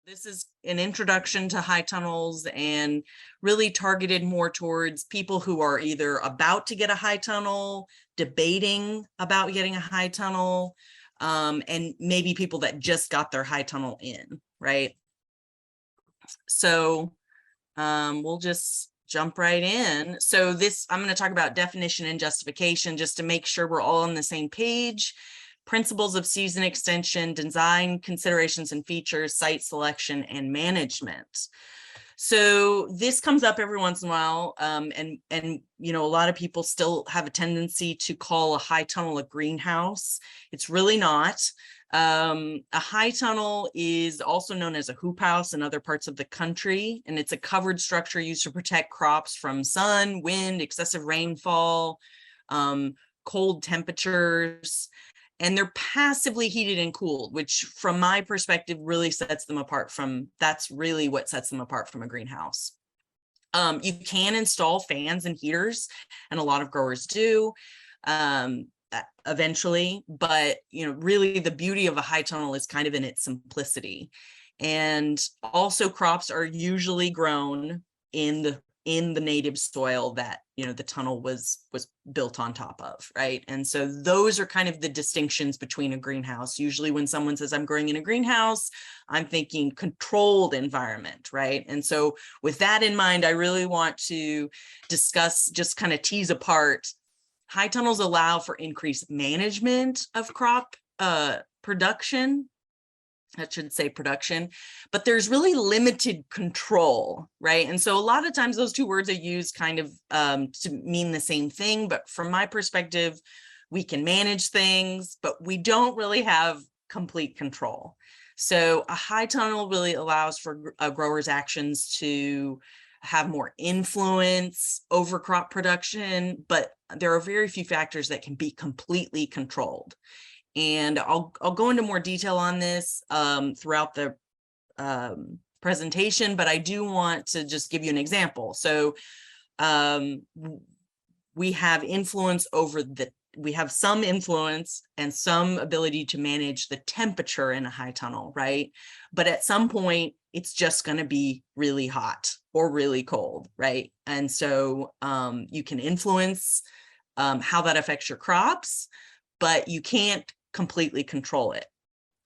This is an introduction to high tunnels and really targeted more towards people who are either about to get a high tunnel, debating about getting a high tunnel, and maybe people that just got their high tunnel in, right? So we'll just jump right in. So this, I'm going to talk about definition and justification just to make sure we're all on the same page. Principles of season extension, design considerations and features, site selection, and management. So this comes up every once in a while, and you know, a lot of people still have a tendency to call a high tunnel a greenhouse. It's really not. A high tunnel is also known as a hoop house in other parts of the country, and it's a covered structure used to protect crops from sun, wind, excessive rainfall, cold temperatures. And they're passively heated and cooled, which from my perspective really sets them apart from, that's really what sets them apart from a greenhouse. You can install fans and heaters, and a lot of growers do eventually, but you know, really the beauty of a high tunnel is kind of in its simplicity. And also crops are usually grown in the native soil that, you know, the tunnel was built on top of, right? And so those are kind of the distinctions between a greenhouse. Usually when someone says I'm growing in a greenhouse, I'm thinking controlled environment, right? And so with that in mind, I really want to discuss, just kind of tease apart, high tunnels allow for increased management of crop production. I should say production, but there's really limited control, right? And so a lot of times those two words are used kind of to mean the same thing, but from my perspective, we can manage things, but we don't really have complete control. So a high tunnel really allows for a grower's actions to have more influence over crop production, but there are very few factors that can be completely controlled. And I'll go into more detail on this throughout the presentation, but I do want to just give you an example. So we have influence over we have some influence and some ability to manage the temperature in a high tunnel, right? But at some point, it's just going to be really hot or really cold, right? And so you can influence how that affects your crops, but you can't completely control it.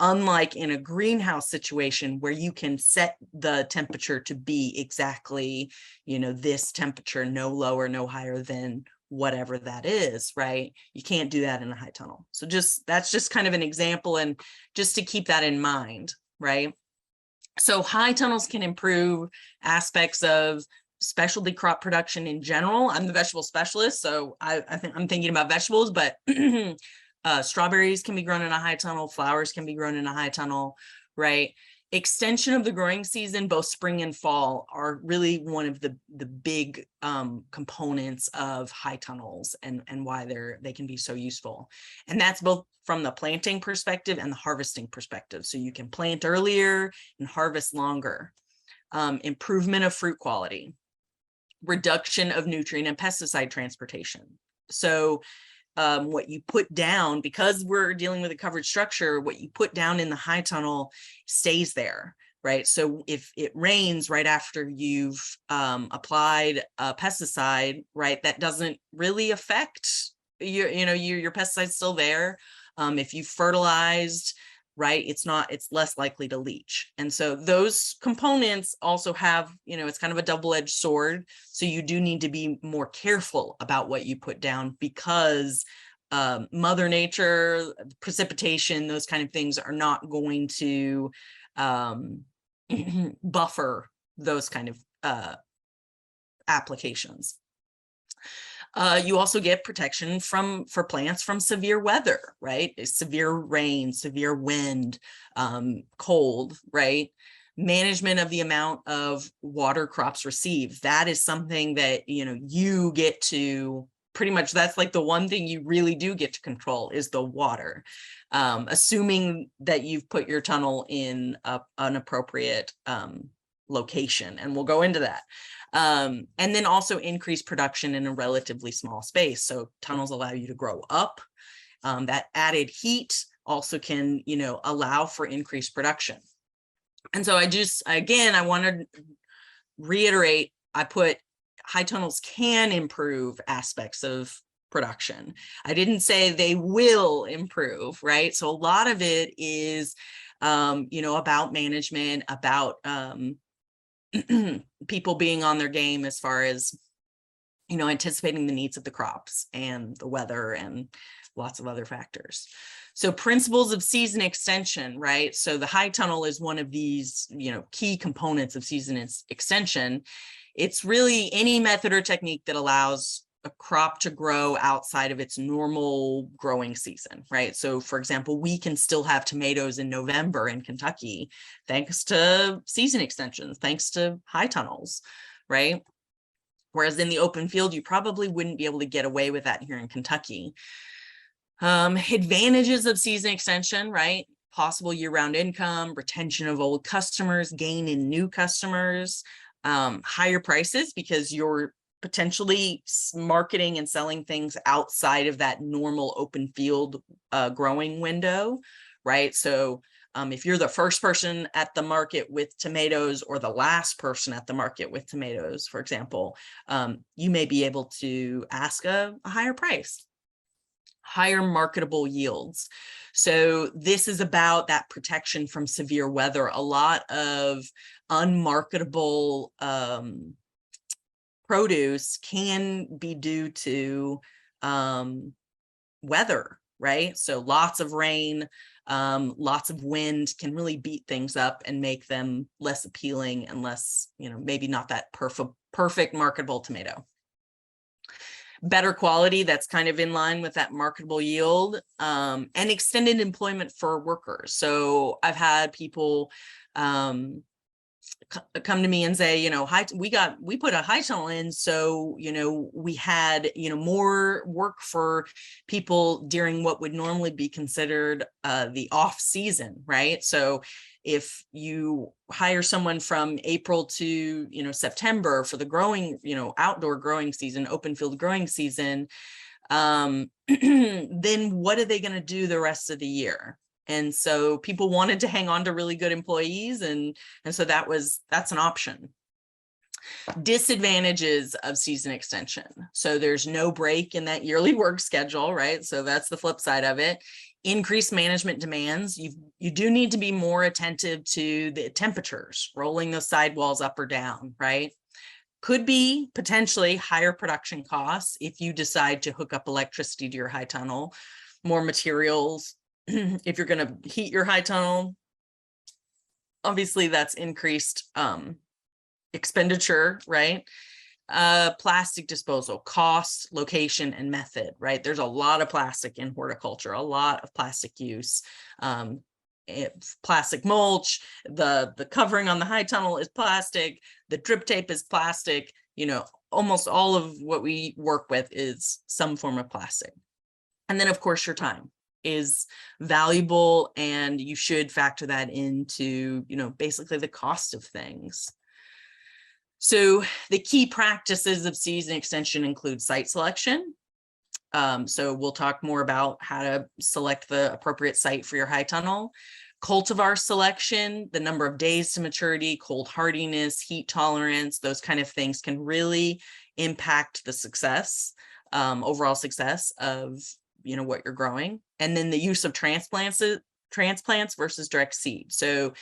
Unlike in a greenhouse situation where you can set the temperature to be exactly, you know, this temperature, no lower, no higher than whatever that is, right? You can't do that in a high tunnel. So that's just kind of an example, and just to keep that in mind, right? So high tunnels can improve aspects of specialty crop production in general. I'm the vegetable specialist, so I think I'm thinking about vegetables, but strawberries can be grown in a high tunnel, flowers can be grown in a high tunnel, right? Extension of the growing season, both spring and fall, are really one of the big components of high tunnels and why they can be so useful. And that's both from the planting perspective and the harvesting perspective. So you can plant earlier and harvest longer. Improvement of fruit quality, reduction of nutrient and pesticide transportation. So what you put down, because we're dealing with a covered structure, what you put down in the high tunnel stays there, right? So if it rains right after you've applied a pesticide, right, that doesn't really affect your pesticide's still there. If you fertilized, right, it's less likely to leach. And so those components also have, it's kind of a double-edged sword. So you do need to be more careful about what you put down, because Mother Nature, precipitation, those kind of things are not going to buffer those kind of applications. You also get protection for plants from severe weather, right? Severe rain, severe wind, cold, right? Management of the amount of water crops receive. That is something that, you get to pretty much, that's like the one thing you really do get to control is the water. Assuming that you've put your tunnel in an appropriate location, and we'll go into that. And then also increase production in a relatively small space. So tunnels allow you to grow up. That added heat also can, allow for increased production. And so I want to reiterate, I put high tunnels can improve aspects of production. I didn't say they will improve, right? So a lot of it is, about management, about people being on their game as far as, anticipating the needs of the crops and the weather and lots of other factors. So principles of season extension, right? So the high tunnel is one of these, key components of season extension. It's really any method or technique that allows a crop to grow outside of its normal growing season, right? So for example, we can still have tomatoes in November in Kentucky, thanks to season extensions, thanks to high tunnels, right? Whereas in the open field, you probably wouldn't be able to get away with that here in Kentucky. Advantages of season extension, right? Possible year-round income, retention of old customers, gain in new customers, higher prices because you're potentially marketing and selling things outside of that normal open field growing window, right? So if you're the first person at the market with tomatoes or the last person at the market with tomatoes, for example, you may be able to ask a higher price. Higher marketable yields. So this is about that protection from severe weather. A lot of unmarketable produce can be due to weather, right? So lots of rain, lots of wind can really beat things up and make them less appealing and less, maybe not that perfect marketable tomato. Better quality, that's kind of in line with that marketable yield, and extended employment for workers. So I've had people come to me and say, we put a high tunnel in, so we had more work for people during what would normally be considered the off season, right? So if you hire someone from April to September for the growing, outdoor growing season, open field growing season, then what are they going to do the rest of the year? And so people wanted to hang on to really good employees, and so that's an option. Disadvantages of season extension. So there's no break in that yearly work schedule, right? So that's the flip side of it. Increased management demands. You do need to be more attentive to the temperatures, rolling those sidewalls up or down, right? Could be potentially higher production costs if you decide to hook up electricity to your high tunnel, more materials. If you're going to heat your high tunnel, obviously that's increased expenditure, right? Plastic disposal, cost, location, and method, right? There's a lot of plastic in horticulture, a lot of plastic use. Plastic mulch, the covering on the high tunnel is plastic, the drip tape is plastic, almost all of what we work with is some form of plastic. And then of course your time is valuable, and you should factor that into, basically the cost of things. So the key practices of season extension include site selection. So we'll talk more about how to select the appropriate site for your high tunnel. Cultivar selection, the number of days to maturity, cold hardiness, heat tolerance, those kind of things can really impact the success, overall success of what you're growing. And then the use of transplants versus direct seed. So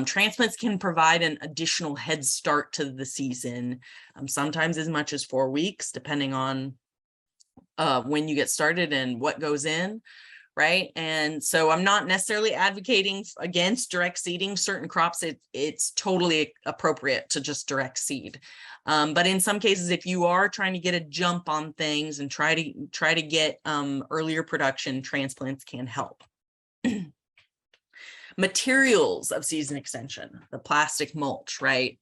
transplants can provide an additional head start to the season, sometimes as much as 4 weeks, depending on when you get started and what goes in, right? And so I'm not necessarily advocating against direct seeding certain crops. It's totally appropriate to just direct seed. But in some cases, if you are trying to get a jump on things and try to get earlier production, transplants can help. Materials of season extension, the plastic mulch, right?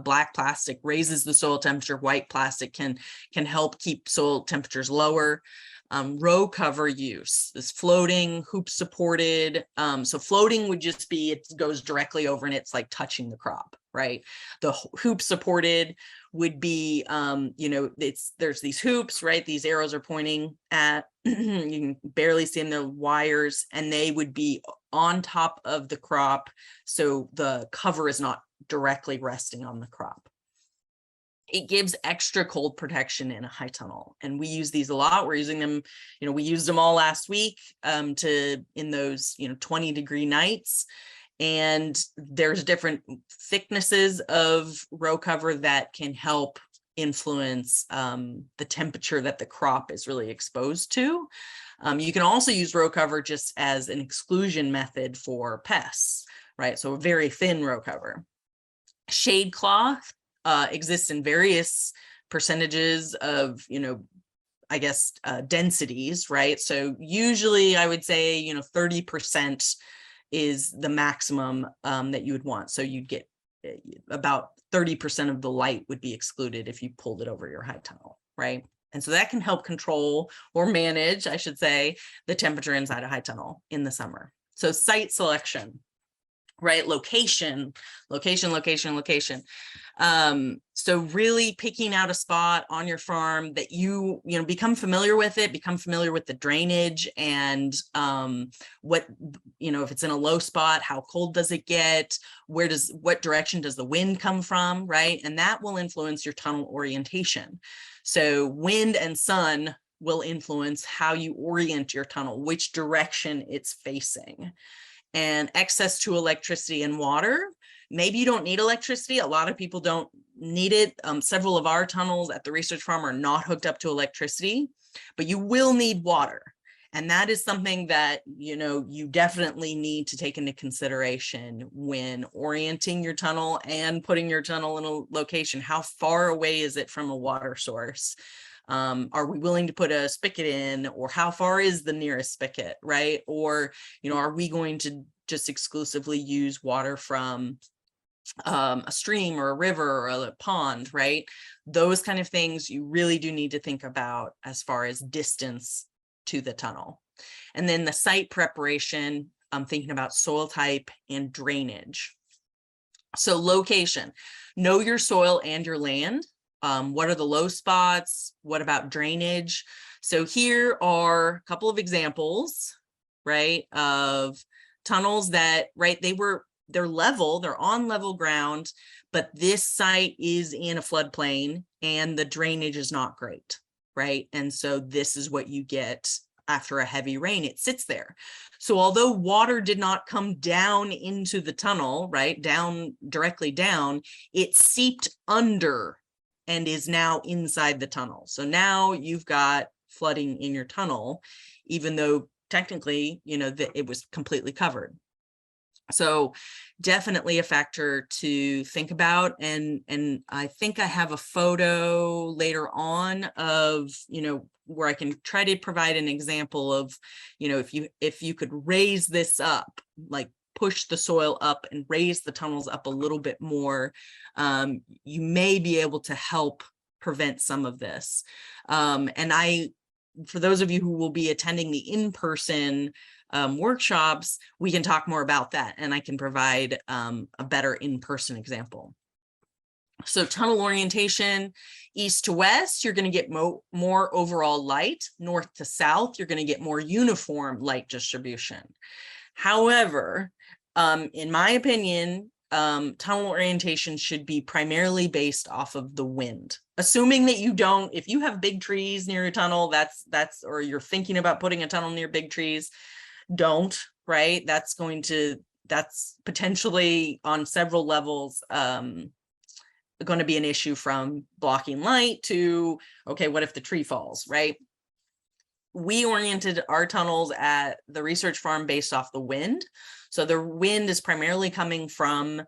Black plastic raises the soil temperature. White plastic can help keep soil temperatures lower. Row cover use, this floating, hoop supported. So floating would just be, it goes directly over and it's like touching the crop, right? The hoop supported would be, there's these hoops, right? These arrows are pointing at, you can barely see them, the wires, and they would be on top of the crop, so the cover is not directly resting on the crop. It gives extra cold protection in a high tunnel, and we use these a lot. We're using them, we used them all last week in those 20-degree nights. And there's different thicknesses of row cover that can help influence the temperature that the crop is really exposed to. You can also use row cover just as an exclusion method for pests, right? So a very thin row cover. Shade cloth exists in various percentages of, densities, right? So usually I would say, 30% is the maximum that you would want. So you'd get about 30% of the light would be excluded if you pulled it over your high tunnel, right? And so that can help control or manage, I should say, the temperature inside a high tunnel in the summer. So site selection, right? Location. So really picking out a spot on your farm that you become familiar with it, become familiar with the drainage and what, if it's in a low spot, how cold does it get? What direction does the wind come from, right? And that will influence your tunnel orientation. So wind and sun will influence how you orient your tunnel, which direction it's facing. And access to electricity and water. Maybe you don't need electricity. A lot of people don't need it. Several of our tunnels at the research farm are not hooked up to electricity, but you will need water. And that is something that, you definitely need to take into consideration when orienting your tunnel and putting your tunnel in a location. How far away is it from a water source? Are we willing to put a spigot in, or how far is the nearest spigot, right? Or, are we going to just exclusively use water from a stream or a river or a pond, right? Those kind of things you really do need to think about as far as distance to the tunnel. And then the site preparation, I'm thinking about soil type and drainage. So location, know your soil and your land. What are the low spots? What about drainage? So here are a couple of examples, right, of tunnels that, right, they're level, they're on level ground, but this site is in a floodplain and the drainage is not great, right? And so this is what you get after a heavy rain. It sits there. So although water did not come down into the tunnel, right, directly down, it seeped under and is now inside the tunnel. So now you've got flooding in your tunnel, even though technically, that it was completely covered. So definitely a factor to think about. And I think I have a photo later on of, where I can try to provide an example of, if you could raise this up, like push the soil up and raise the tunnels up a little bit more, you may be able to help prevent some of this. And for those of you who will be attending the in-person workshops, we can talk more about that, and I can provide a better in-person example. So tunnel orientation, east to west, you're going to get more overall light. North to south, you're going to get more uniform light distribution. However, in my opinion, tunnel orientation should be primarily based off of the wind. Assuming that if you have big trees near your tunnel, or you're thinking about putting a tunnel near big trees, don't, right? That's potentially on several levels, going to be an issue, from blocking light to, okay, what if the tree falls, right? We oriented our tunnels at the research farm based off the wind. So the wind is primarily coming from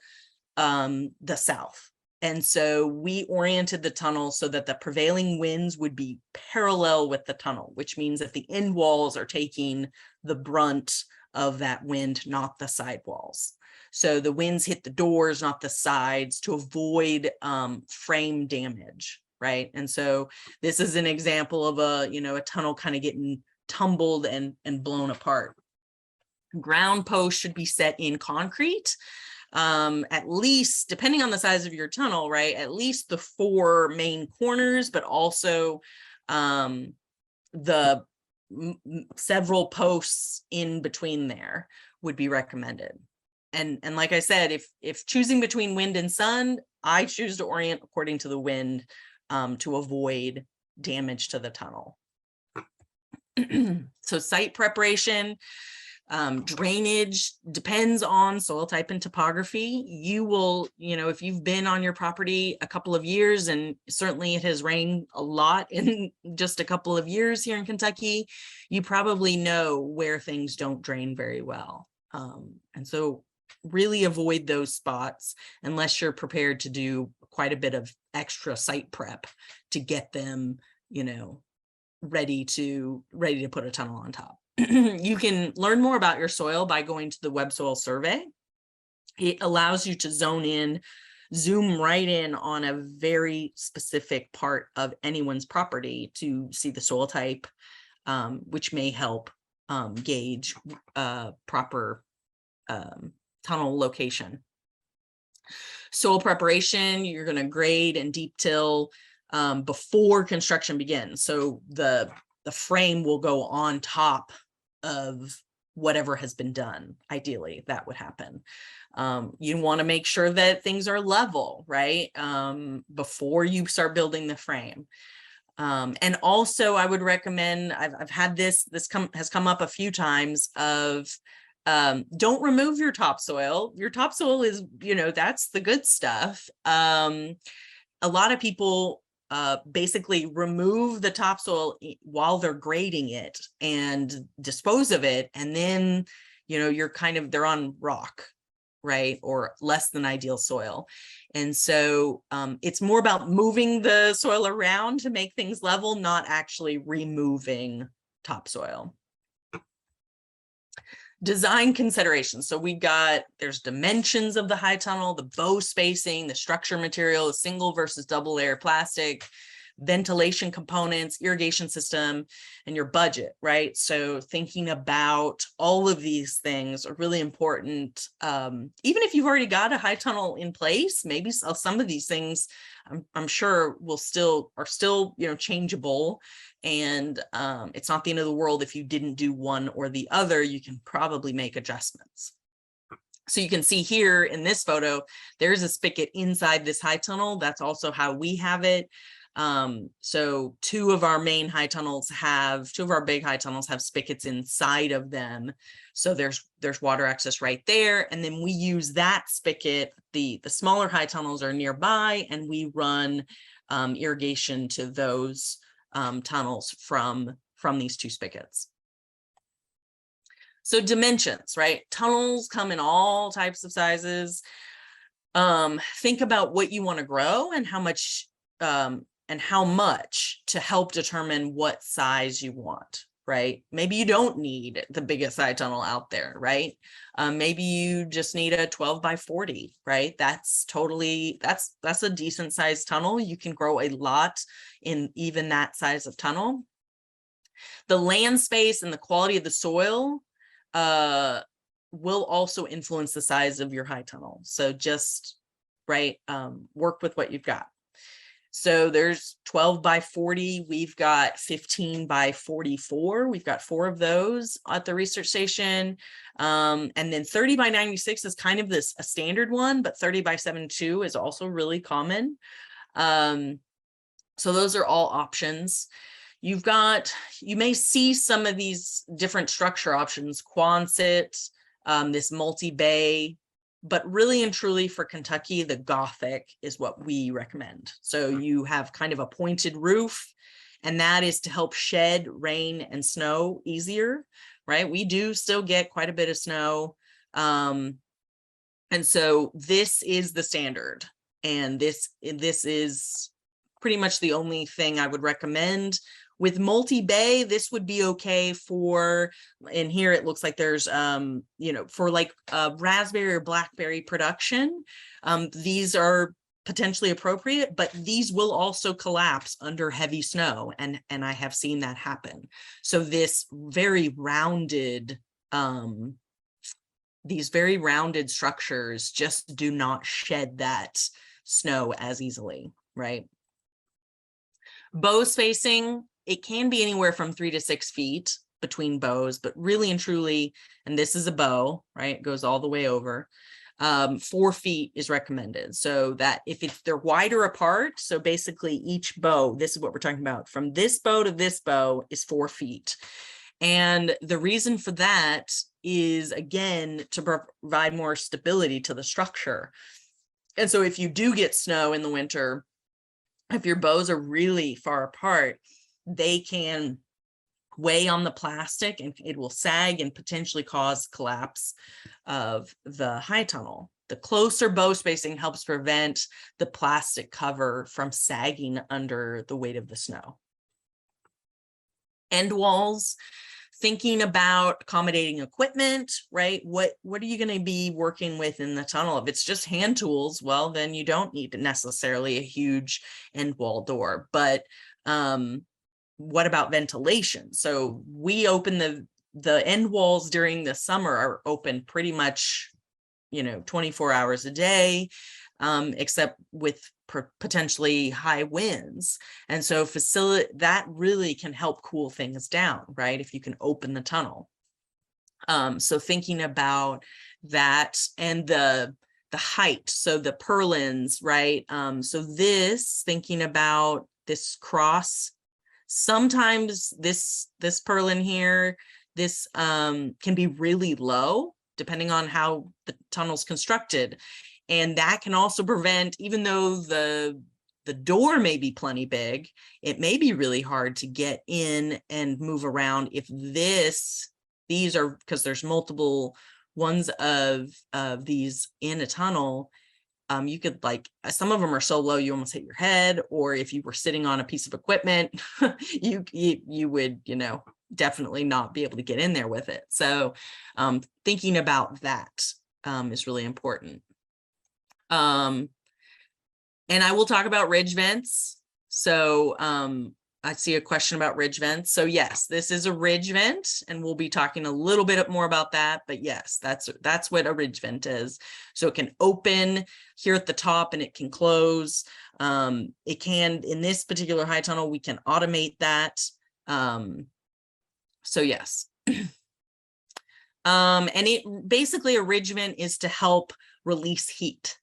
the south. And so we oriented the tunnel so that the prevailing winds would be parallel with the tunnel, which means that the end walls are taking the brunt of that wind, not the side walls. So the winds hit the doors, not the sides, to avoid frame damage, right? And so this is an example of a tunnel kind of getting tumbled and blown apart. Ground posts should be set in concrete, at least, depending on the size of your tunnel, right, at least the 4 main corners, but also the several posts in between there would be recommended. And like I said, if choosing between wind and sun, I choose to orient according to the wind to avoid damage to the tunnel. So site preparation, drainage depends on soil type and topography. You will, if you've been on your property a couple of years, and certainly it has rained a lot in just a couple of years here in Kentucky, you probably know where things don't drain very well. And so really avoid those spots unless you're prepared to do quite a bit of extra site prep to get them, ready to put a tunnel on top. You can learn more about your soil by going to the Web Soil Survey. It allows you to zoom right in on a very specific part of anyone's property to see the soil type, which may help gauge proper tunnel location. Soil preparation, you're going to grade and deep till before construction begins. So the frame will go on top of whatever has been done. Ideally, that would happen. You want to make sure that things are level, right? Before you start building the frame. And also I would recommend, I've had this has come up a few times of, don't remove your topsoil. Your topsoil is, that's the good stuff. A lot of people basically remove the topsoil while they're grading it and dispose of it. And then, they're on rock, right? Or less than ideal soil. And so it's more about moving the soil around to make things level, not actually removing topsoil. Design considerations. So there's dimensions of the high tunnel, the bow spacing, the structure material, the single versus double layer plastic, ventilation components, irrigation system, and your budget, right? So thinking about all of these things are really important. Even if you've already got a high tunnel in place, maybe some of these things I'm sure are still, changeable. And it's not the end of the world if you didn't do one or the other. You can probably make adjustments. So you can see here in this photo, there's a spigot inside this high tunnel. That's also how we have it. So two of our big high tunnels have spigots inside of them. So there's water access right there. And then we use that spigot. The smaller high tunnels are nearby, and we run irrigation to those tunnels from these two spigots. So dimensions, right? Tunnels come in all types of sizes. Think about what you want to grow and how much to help determine what size you want, right? Maybe you don't need the biggest side tunnel out there, right? Maybe you just need a 12 by 40, right? That's a decent sized tunnel. You can grow a lot in even that size of tunnel. The land space and the quality of the soil will also influence the size of your high tunnel. So just, work with what you've got. So there's 12 by 40. We've got 15 by 44. We've got 4 of those at the research station. And then 30 by 96 is kind of a standard one, but 30 by 72 is also really common. So those are all options. You may see some of these different structure options, Quonset, this multi-bay, but really and truly for Kentucky, the Gothic is what we recommend. So you have kind of a pointed roof, and that is to help shed rain and snow easier, right? We do still get quite a bit of snow. And so this is the standard. And this is pretty much the only thing I would recommend. With multi-bay, this would be okay for, and here it looks like there's, for like raspberry or blackberry production. These are potentially appropriate, but these will also collapse under heavy snow. And I have seen that happen. So this these very rounded structures just do not shed that snow as easily, right? Bow spacing, it can be anywhere from 3 to 6 feet. between bows, but really and truly, and this is a bow, right? It goes all the way over. 4 feet is recommended. So that if they're wider apart, so basically each bow, this is what we're talking about, from this bow to this bow is 4 feet. And the reason for that is, again, to provide more stability to the structure. And so if you do get snow in the winter, if your bows are really far apart, they can weigh on the plastic and it will sag and potentially cause collapse of the high tunnel. The closer bow spacing helps prevent the plastic cover from sagging under the weight of the snow. End walls, thinking about accommodating equipment, right? What are you going to be working with in the tunnel? If it's just hand tools, well, then you don't need necessarily a huge end wall door. But what about ventilation? So we open the end walls during the summer are open pretty much, 24 hours a day, except with potentially high winds. And so that really can help cool things down, right? If you can open the tunnel. So thinking about that and the height, so the purlins, right? So thinking about this cross, sometimes this purlin here, this can be really low depending on how the tunnel's constructed. And that can also prevent, even though the door may be plenty big, it may be really hard to get in and move around if these are, because there's multiple ones of these in a tunnel. You could, some of them are so low you almost hit your head, or if you were sitting on a piece of equipment, you would, definitely not be able to get in there with it. So thinking about that is really important. And I will talk about ridge vents. So I see a question about ridge vents. So yes, this is a ridge vent, and we'll be talking a little bit more about that. But yes, that's what a ridge vent is. So it can open here at the top and it can close. It can, in this particular high tunnel, we can automate that. So yes. And it basically, a ridge vent is to help release heat.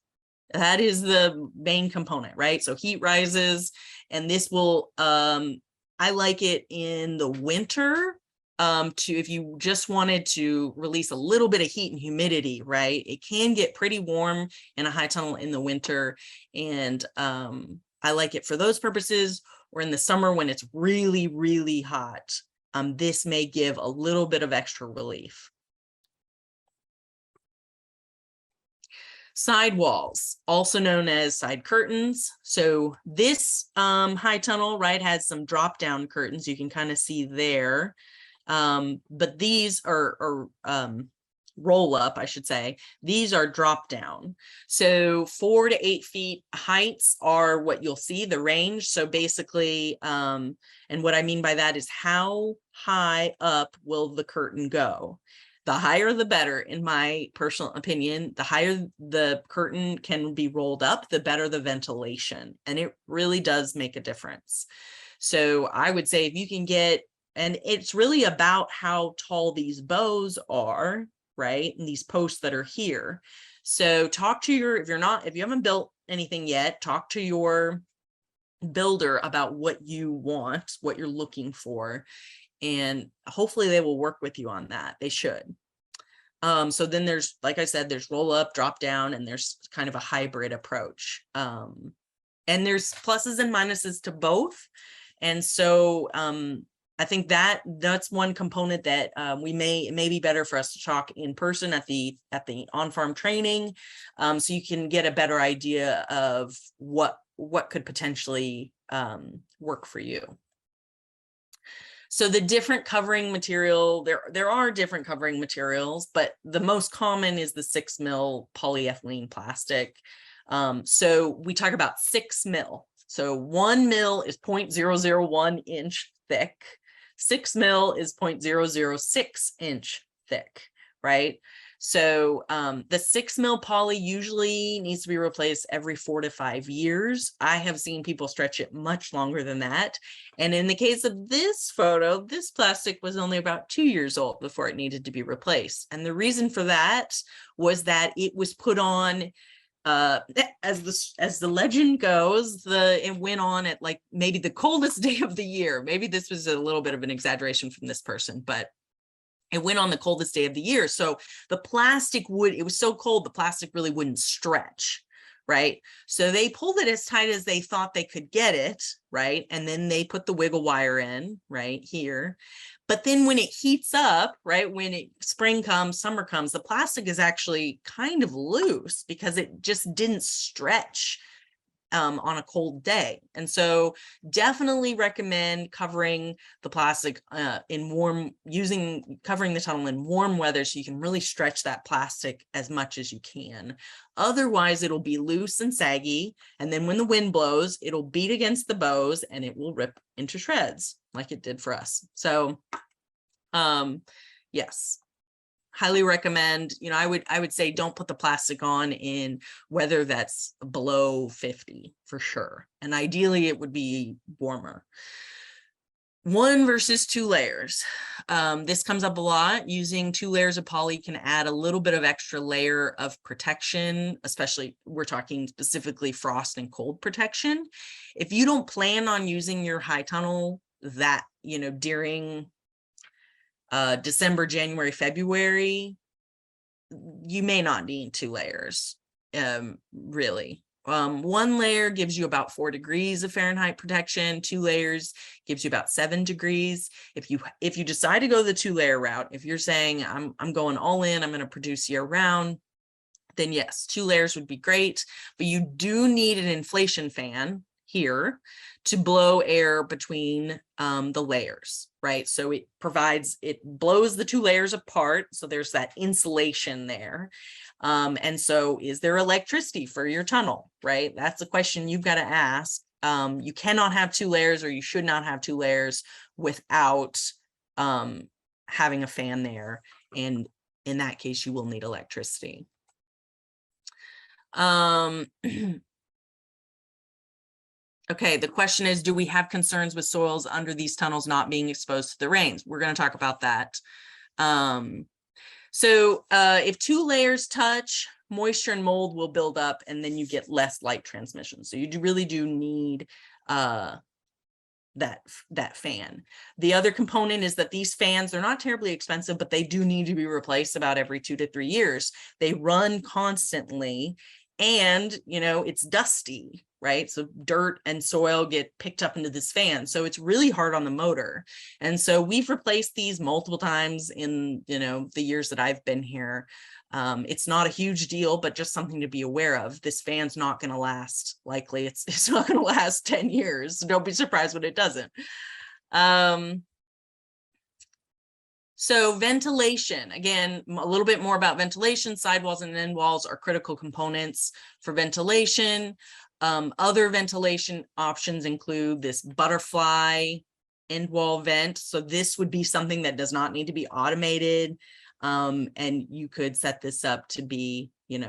That is the main component, right? So heat rises, and this will, I like it in the winter, if you just wanted to release a little bit of heat and humidity, right? It can get pretty warm in a high tunnel in the winter. And I like it for those purposes, or in the summer when it's really, really hot. This may give a little bit of extra relief. Side walls, also known as side curtains. So this high tunnel, right, has some drop down curtains you can kind of see there. But these are roll up, I should say. These are drop down. So 4 to 8 feet heights are what you'll see, the range. So basically, and what I mean by that is how high up will the curtain go? The higher the better, in my personal opinion. The higher the curtain can be rolled up, the better the ventilation. And it really does make a difference. So I would say if you can get, and it's really about how tall these bows are, right? And these posts that are here. So talk to if you haven't built anything yet, talk to your builder about what you want, what you're looking for. And hopefully they will work with you on that. They should. So then there's, like I said, there's roll up, drop down, and there's kind of a hybrid approach. And there's pluses and minuses to both. And so I think that's one component that it may be better for us to talk in person at the on-farm training, so you can get a better idea of what could potentially work for you. So the different covering material, there are different covering materials, but the most common is the 6 mil polyethylene plastic. So we talk about 6 mil. So 1 mil is 0.001 inch thick. 6 mil is 0.006 inch thick, right? So the 6 mil poly usually needs to be replaced every 4 to 5 years. I have seen people stretch it much longer than that. And in the case of this photo, this plastic was only about 2 years old before it needed to be replaced. And the reason for that was that it was put on as the legend goes, it went on at like maybe the coldest day of the year. Maybe this was a little bit of an exaggeration from this person, but it went on the coldest day of the year. So the plastic it was so cold, the plastic really wouldn't stretch, right? So they pulled it as tight as they thought they could get it, right? And then they put the wiggle wire in right here. But then when it heats up, right, when spring comes, summer comes, the plastic is actually kind of loose because it just didn't stretch on a cold day. And so definitely recommend covering the plastic covering the tunnel in warm weather so you can really stretch that plastic as much as you can. Otherwise, it'll be loose and saggy. And then when the wind blows, it'll beat against the bows and it will rip into shreds like it did for us. So yes, highly recommend. I would say don't put the plastic on in weather that's below 50 for sure. And ideally it would be warmer. 1 versus 2 layers. This comes up a lot. Using 2 layers of poly can add a little bit of extra layer of protection, especially we're talking specifically frost and cold protection. If you don't plan on using your high tunnel during December, January, February, you may not need 2 layers, really. 1 layer gives you about 4 degrees of Fahrenheit protection. 2 layers gives you about 7 degrees. If you decide to go the 2-layer route, if you're saying I'm going all in, I'm going to produce year round, then yes, 2 layers would be great. But you do need an inflation fan here to blow air between the layers, right? So it blows the 2 layers apart. So there's that insulation there. And so is there electricity for your tunnel, right? That's a question you've got to ask. You cannot have 2 layers, or you should not have 2 layers without having a fan there. And in that case, you will need electricity. Okay, the question is, do we have concerns with soils under these tunnels not being exposed to the rains? We're going to talk about that. So if 2 layers touch, moisture and mold will build up, and then you get less light transmission. So you really do need that fan. The other component is that these fans, they're not terribly expensive, but they do need to be replaced about every 2 to 3 years. They run constantly, and it's dusty, right? So dirt and soil get picked up into this fan. So it's really hard on the motor. And so we've replaced these multiple times in, the years that I've been here. It's not a huge deal, but just something to be aware of. This fan's not going to last, likely. It's not going to last 10 years. So don't be surprised when it doesn't. So ventilation, again, a little bit more about ventilation. Sidewalls and end walls are critical components for ventilation. Other ventilation options include this butterfly end wall vent. So this would be something that does not need to be automated. And you could set this up to be, and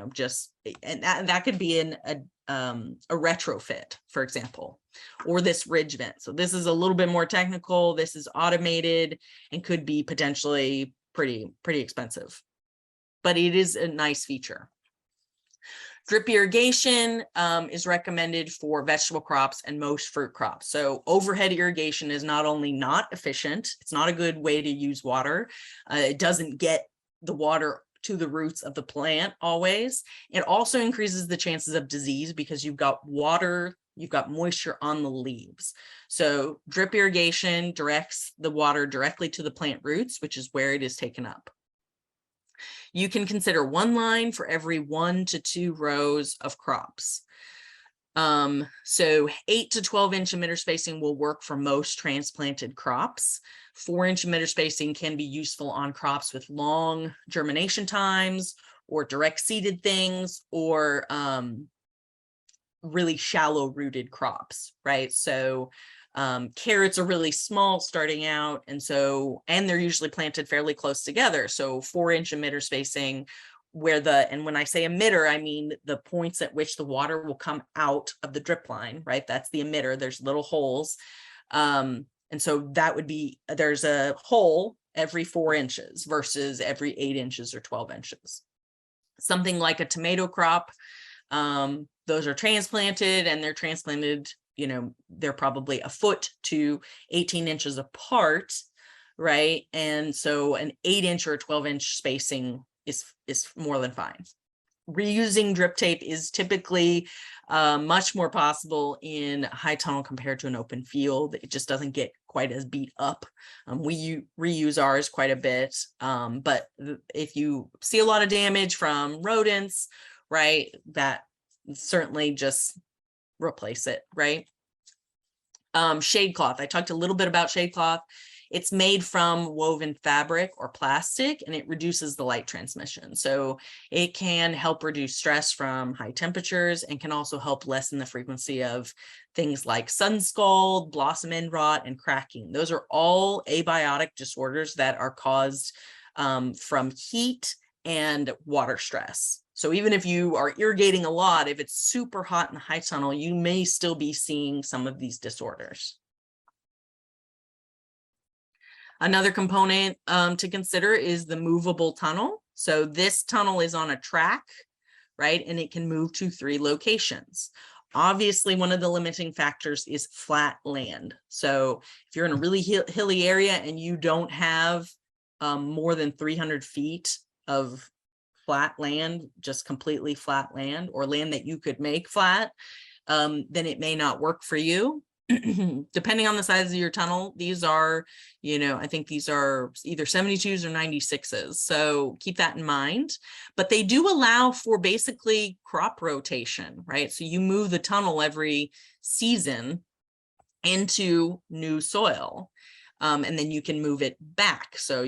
that could be a retrofit, for example, or this ridge vent. So this is a little bit more technical. This is automated and could be potentially pretty expensive, but it is a nice feature. Drip irrigation is recommended for vegetable crops and most fruit crops. So overhead irrigation is not only not efficient, it's not a good way to use water. It doesn't get the water to the roots of the plant always. It also increases the chances of disease because you've got water, you've got moisture on the leaves. So drip irrigation directs the water directly to the plant roots, which is where it is taken up. You can consider 1 line for every 1 to 2 rows of crops. So 8 to 12 inch emitter spacing will work for most transplanted crops. 4 inch emitter spacing can be useful on crops with long germination times or direct seeded things, or really shallow rooted crops, right? So Carrots are really small starting out, and they're usually planted fairly close together. So 4-inch emitter spacing, and when I say emitter, I mean the points at which the water will come out of the drip line, right? That's the emitter. There's little holes. And so that would be, there's a hole every 4 inches versus every 8 inches or 12 inches. Something like a tomato crop, those are transplanted, and they're transplanted, they're probably a foot to 18 inches apart, right? And so an 8-inch or 12-inch spacing is more than fine. Reusing drip tape is typically much more possible in high tunnel compared to an open field. It just doesn't get quite as beat up. We reuse ours quite a bit, but if you see a lot of damage from rodents, right, that certainly just replace it, right? Shade cloth. I talked a little bit about shade cloth. It's made from woven fabric or plastic, and it reduces the light transmission. So it can help reduce stress from high temperatures and can also help lessen the frequency of things like sun scald, blossom end rot, and cracking. Those are all abiotic disorders that are caused from heat and water stress. So even if you are irrigating a lot, if it's super hot in the high tunnel, you may still be seeing some of these disorders. Another component to consider is the movable tunnel. So this tunnel is on a track, right? And it can move to 3 locations. Obviously, one of the limiting factors is flat land. So if you're in a really hilly area and you don't have more than 300 feet of flat land, just completely flat land, or land that you could make flat, then it may not work for you. Depending on the size of your tunnel, these are, I think these are either 72s or 96s. So keep that in mind. But they do allow for basically crop rotation, right? So you move the tunnel every season into new soil. And then you can move it back. So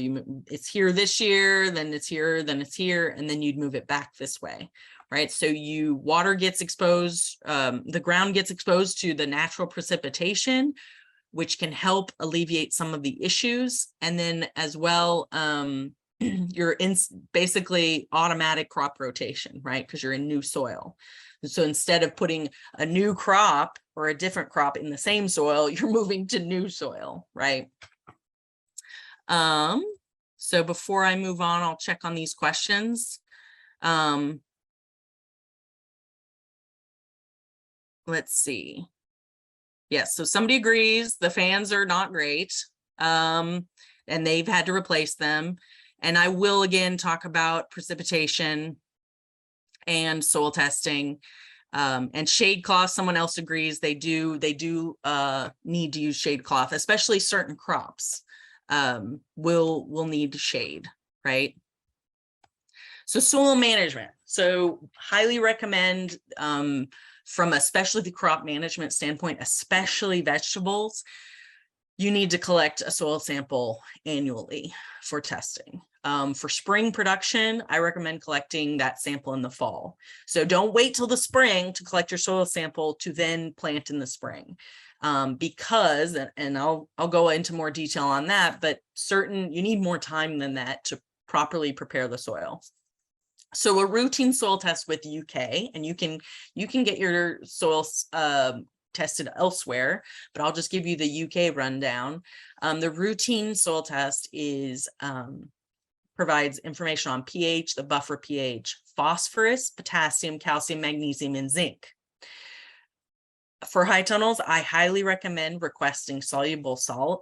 it's here this year, then it's here, then it's here, and then you'd move it back this way, right? So water gets exposed, the ground gets exposed to the natural precipitation, which can help alleviate some of the issues. And then as well, you're in basically automatic crop rotation, right? Because you're in new soil. So instead of putting a new crop or a different crop in the same soil, you're moving to new soil, right? So before I move on, I'll check on these questions. Let's see. Yes, so somebody agrees the fans are not great, and they've had to replace them. And I will again talk about precipitation and soil testing, and shade cloth. Someone else agrees they do need to use shade cloth, especially certain crops will need shade, right? So soil management. So highly recommend from a specialty crop management standpoint, especially vegetables, you need to collect a soil sample annually for testing. For spring production, I recommend collecting that sample in the fall. So don't wait till the spring to collect your soil sample to then plant in the spring. Because, and I'll go into more detail on that, but you need more time than that to properly prepare the soil. So a routine soil test with UK, and you can get your soils tested elsewhere, but I'll just give you the UK rundown. The routine soil test provides information on pH, the buffer pH, phosphorus, potassium, calcium, magnesium, and zinc. For high tunnels, I highly recommend requesting soluble salts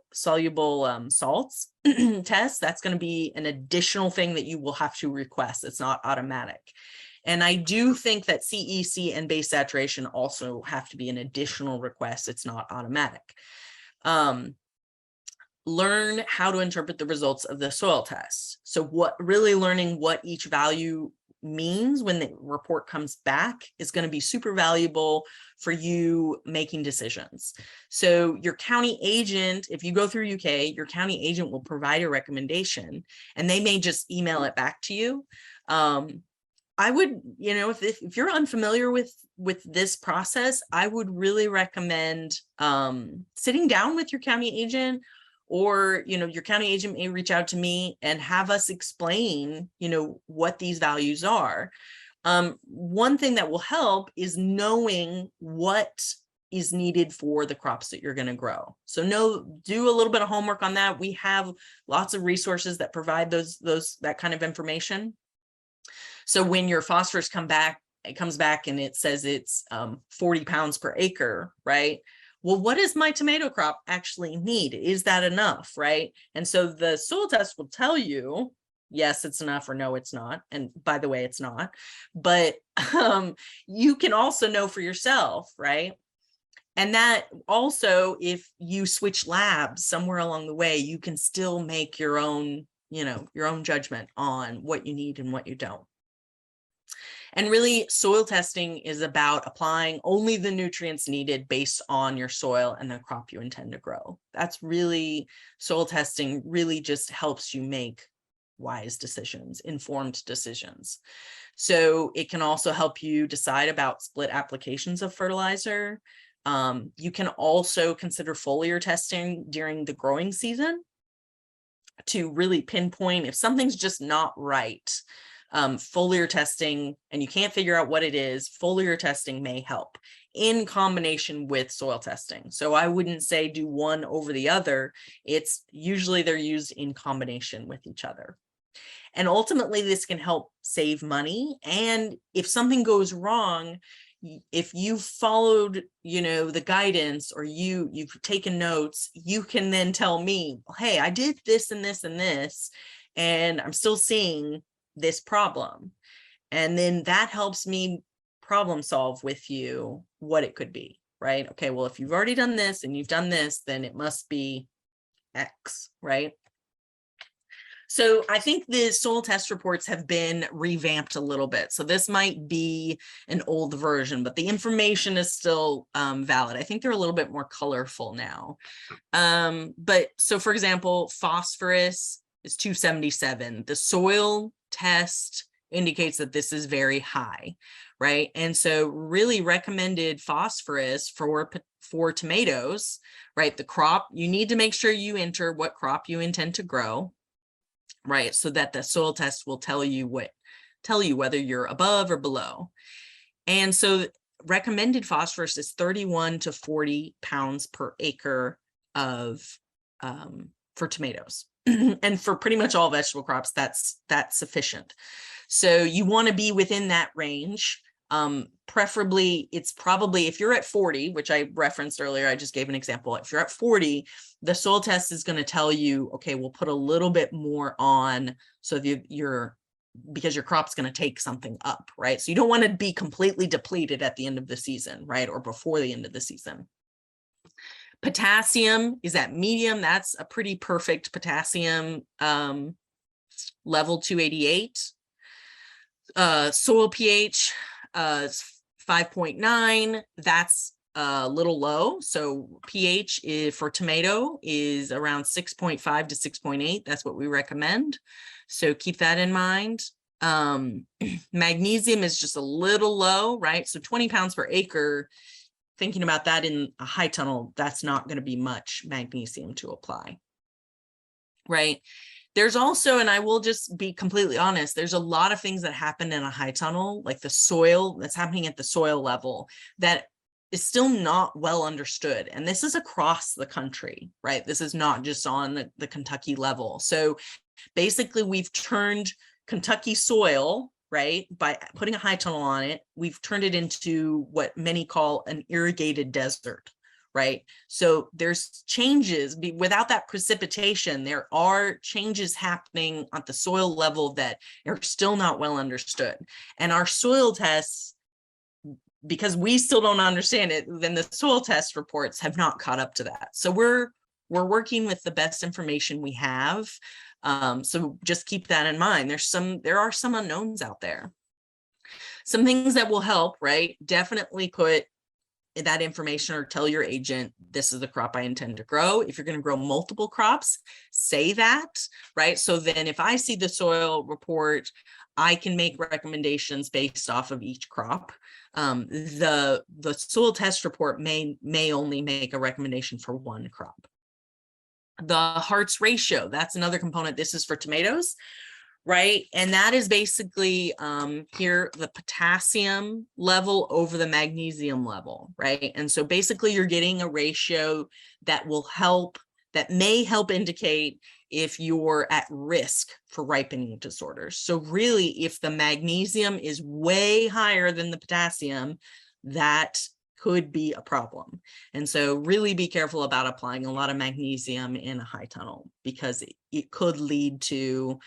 test. That's going to be an additional thing that you will have to request. It's not automatic. And I do think that CEC and base saturation also have to be an additional request. It's not automatic. Learn how to interpret the results of the soil test. So learning what each value means when the report comes back is going to be super valuable for you making decisions. So your county agent, if you go through UK, your county agent will provide a recommendation, and they may just email it back to you. I would, if you're unfamiliar with this process, I would really recommend sitting down with your county agent, or your county agent may reach out to me and have us explain what these values are. One thing that will help is knowing what is needed for the crops that you're going to grow. So do a little bit of homework on that. We have lots of resources that provide that kind of information. So when your phosphorus comes back and it says it's 40 pounds per acre, right? Well, what does my tomato crop actually need? Is that enough, right? And so the soil test will tell you, yes, it's enough, or no, it's not. And by the way, it's not. But you can also know for yourself, right? And that also, if you switch labs somewhere along the way, you can still make your own judgment on what you need and what you don't. And really, soil testing is about applying only the nutrients needed based on your soil and the crop you intend to grow. That's really, soil testing really just helps you make wise decisions, informed decisions. So it can also help you decide about split applications of fertilizer. You can also consider foliar testing during the growing season to really pinpoint if something's just not right. Foliar testing, and you can't figure out what it is, foliar testing may help in combination with soil testing. So I wouldn't say do one over the other. It's usually they're used in combination with each other. And ultimately, this can help save money. And if something goes wrong, if you followed, the guidance, or you've taken notes, you can then tell me, hey, I did this and this and this, and I'm still seeing this problem. And then that helps me problem solve with you what it could be, right? Okay, well, if you've already done this and you've done this, then it must be X, right? So I think the soil test reports have been revamped a little bit. So this might be an old version, but the information is still valid. I think they're a little bit more colorful now. But so for example, phosphorus is 277. The soil test indicates that this is very high, right? And so really recommended phosphorus for tomatoes, right? The crop, you need to make sure you enter what crop you intend to grow, right? So that the soil test will tell you whether you're above or below. And so recommended phosphorus is 31 to 40 pounds per acre for tomatoes. And for pretty much all vegetable crops, that's sufficient. So you want to be within that range. Preferably, it's probably, if you're at 40, which I referenced earlier, I just gave an example. If you're at 40, the soil test is going to tell you, okay, we'll put a little bit more on, so because your crop's going to take something up, right? So you don't want to be completely depleted at the end of the season, right? Or before the end of the season. Potassium is at medium. That's a pretty perfect potassium level 288. Soil pH 5.9. That's a little low. So pH for tomato is around 6.5 to 6.8. That's what we recommend. So keep that in mind. Magnesium is just a little low, right? So 20 pounds per acre. Thinking about that in a high tunnel, that's not going to be much magnesium to apply, right? There's also, and I will just be completely honest, there's a lot of things that happen in a high tunnel, like the soil, that's happening at the soil level, that is still not well understood. And this is across the country, right? This is not just on the Kentucky level. So basically, we've turned Kentucky soil, right, by putting a high tunnel on it, we've turned it into what many call an irrigated desert, right? So there's changes, without that precipitation, there are changes happening at the soil level that are still not well understood. And our soil tests, because we still don't understand it, then the soil test reports have not caught up to that. So we're working with the best information we have. So just keep that in mind. There are some unknowns out there. Some things that will help, right? Definitely put that information, or tell your agent, this is the crop I intend to grow. If you're going to grow multiple crops, say that, right? So then if I see the soil report, I can make recommendations based off of each crop. The soil test report may only make a recommendation for one crop. The Hart's ratio, that's another component. This is for tomatoes, right? And that is basically here, the potassium level over the magnesium level, right? And so basically you're getting a ratio that will help, that may help indicate if you're at risk for ripening disorders. So really, if the magnesium is way higher than the potassium, that could be a problem. And so really be careful about applying a lot of magnesium in a high tunnel, because it could lead to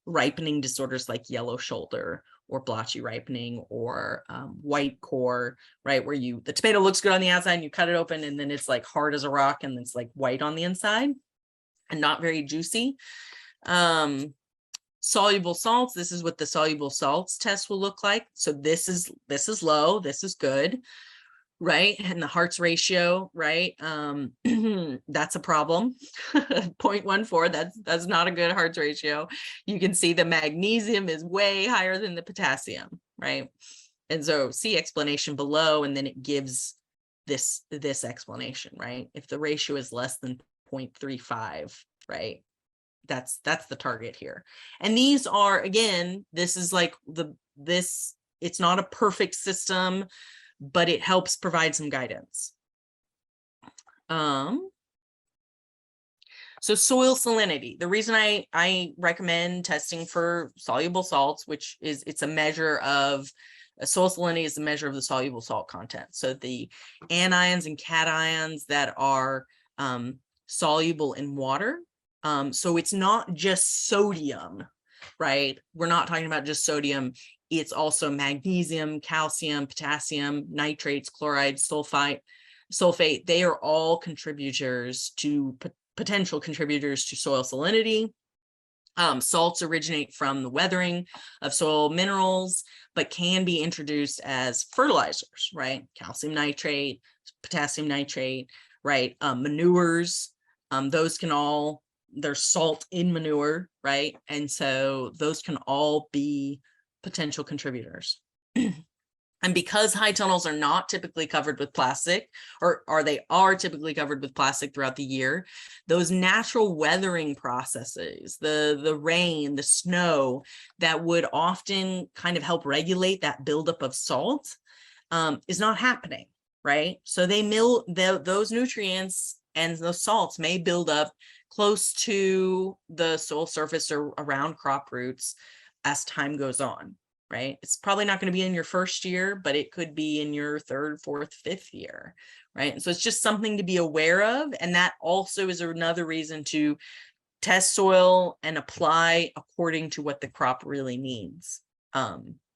ripening disorders like yellow shoulder or blotchy ripening or white core, right? Where the tomato looks good on the outside and you cut it open and then it's like hard as a rock and it's like white on the inside and not very juicy. Soluble salts, this is what the soluble salts test will look like. So this is low, this is good, right? And the Hart's ratio, right? That's a problem. 0.14, that's not a good Hart's ratio. You can see the magnesium is way higher than the potassium, right? And so see explanation below, and then it gives this explanation, right? If the ratio is less than 0.35, right? That's the target here. And these are, again, this is like it's not a perfect system, but it helps provide some guidance. So soil salinity, the reason I recommend testing for soluble salts, which is, it's a measure of soil salinity is a measure of the soluble salt content. So the anions and cations that are soluble in water. So it's not just sodium, right? We're not talking about just sodium. It's also magnesium, calcium, potassium, nitrates, chlorides, sulfate. They are all contributors to potential contributors to soil salinity. Salts originate from the weathering of soil minerals, but can be introduced as fertilizers, right? Calcium nitrate, potassium nitrate, right? Manures, those can all, there's salt in manure, right? And so those can all be potential contributors. And because high tunnels are not typically covered with plastic, or they are typically covered with plastic throughout the year, those natural weathering processes, the rain, the snow, that would often kind of help regulate that buildup of salt is not happening, right? So they those nutrients and those salts may build up close to the soil surface or around crop roots as time goes on, right? It's probably not going to be in your first year, but it could be in your third, fourth, fifth year, right? And so it's just something to be aware of. And that also is another reason to test soil and apply according to what the crop really needs.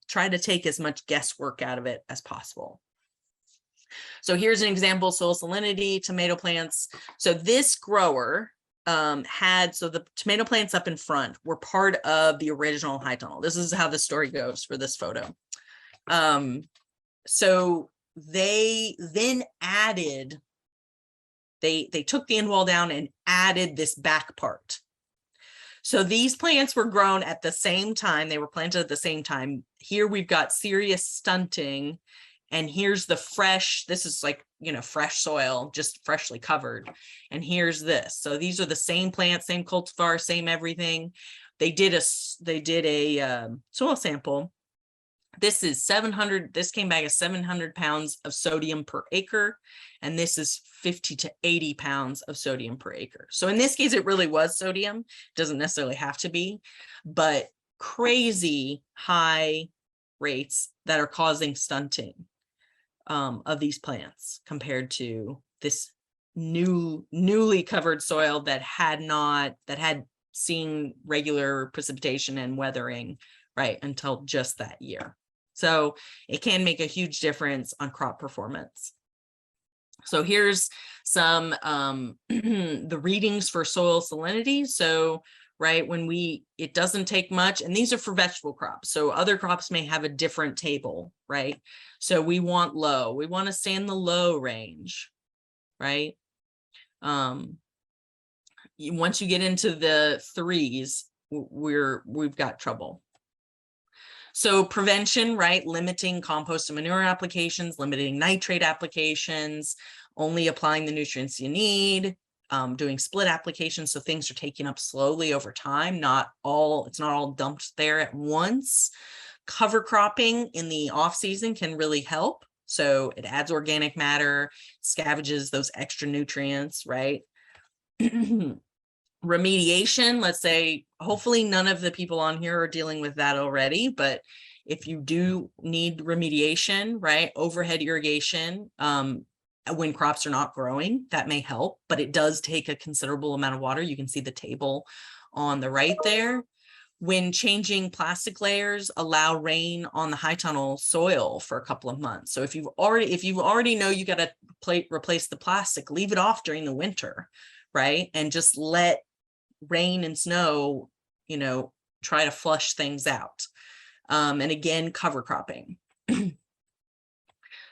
Try to take as much guesswork out of it as possible. So here's an example, soil salinity, tomato plants. So this grower so the tomato plants up in front were part of the original high tunnel. This is how the story goes for this photo. So they then added, they took the end wall down and added this back part. So these plants were grown at the same time. They were planted at the same time. Here we've got serious stunting. And here's the fresh, this is like, fresh soil, just freshly covered. And here's this. So these are the same plants, same cultivar, same everything. They did a soil sample. This is 700, this came back as 700 pounds of sodium per acre. And this is 50 to 80 pounds of sodium per acre. So in this case, it really was sodium. It doesn't necessarily have to be, but crazy high rates that are causing stunting of these plants compared to this newly covered soil that had seen regular precipitation and weathering right until just that year. So it can make a huge difference on crop performance. So here's some the readings for soil salinity. So right, it doesn't take much, and these are for vegetable crops. So other crops may have a different table, right? So we want low, we want to stay in the low range, right? Once you get into the threes, we've got trouble, So prevention, right? Limiting compost and manure applications, limiting nitrate applications, only applying the nutrients you need, doing split applications. So things are taken up slowly over time, it's not all dumped there at once. Cover cropping in the off season can really help. So it adds organic matter, scavenges those extra nutrients, right? Remediation, let's say, hopefully none of the people on here are dealing with that already, but if you do need remediation, right, overhead irrigation, when crops are not growing, that may help, but it does take a considerable amount of water. You can see the table on the right there. When changing plastic layers, allow rain on the high tunnel soil for a couple of months. So if you already know you got to replace the plastic, leave it off during the winter, right? And just let rain and snow, try to flush things out. And again, cover cropping.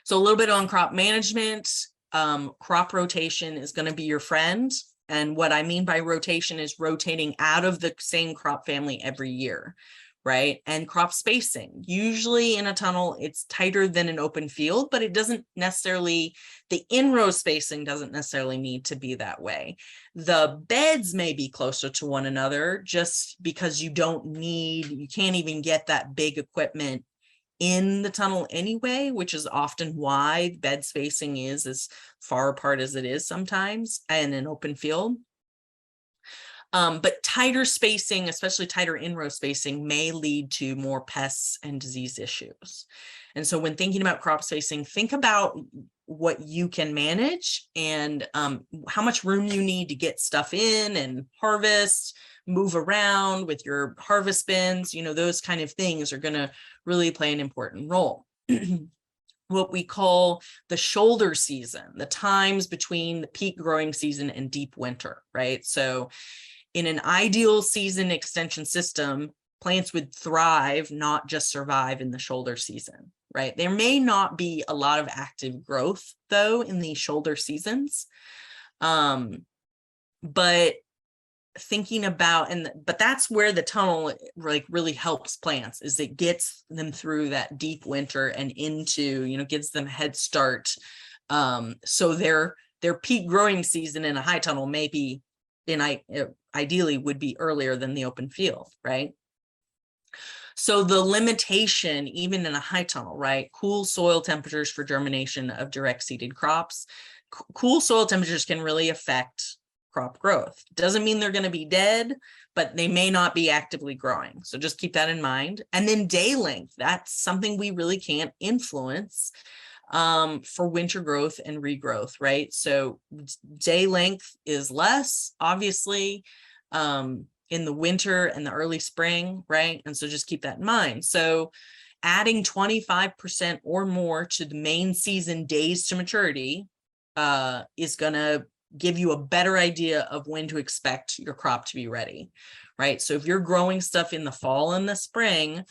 So a little bit on crop management. Crop rotation is going to be your friend. And what I mean by rotation is rotating out of the same crop family every year, right? And crop spacing. Usually in a tunnel, it's tighter than an open field, but it doesn't necessarily, the in-row spacing doesn't necessarily need to be that way. The beds may be closer to one another just because you can't even get that big equipment in the tunnel anyway, which is often why bed spacing is as far apart as it is sometimes in an open field. But tighter spacing, especially tighter in-row spacing, may lead to more pests and disease issues. And so when thinking about crop spacing, think about what you can manage and how much room you need to get stuff in and harvest, move around with your harvest bins, those kind of things are going to really play an important role. What we call the shoulder season, the times between the peak growing season and deep winter, right? So in an ideal season extension system, plants would thrive, not just survive in the shoulder season, right? There may not be a lot of active growth though in the shoulder seasons. But thinking about, but that's where the tunnel really helps plants, is it gets them through that deep winter and into, gives them a head start. So their peak growing season in a high tunnel may be, ideally would be earlier than the open field, right? So the limitation, even in a high tunnel, right? Cool soil temperatures for germination of direct seeded crops. Cool soil temperatures can really affect crop growth. Doesn't mean they're going to be dead, but they may not be actively growing. So just keep that in mind. And then day length, that's something we really can't influence for winter growth and regrowth, right? So day length is less, obviously, in the winter and the early spring, right? And so just keep that in mind. So adding 25% or more to the main season days to maturity is going to give you a better idea of when to expect your crop to be ready, right? So if you're growing stuff in the fall and the spring,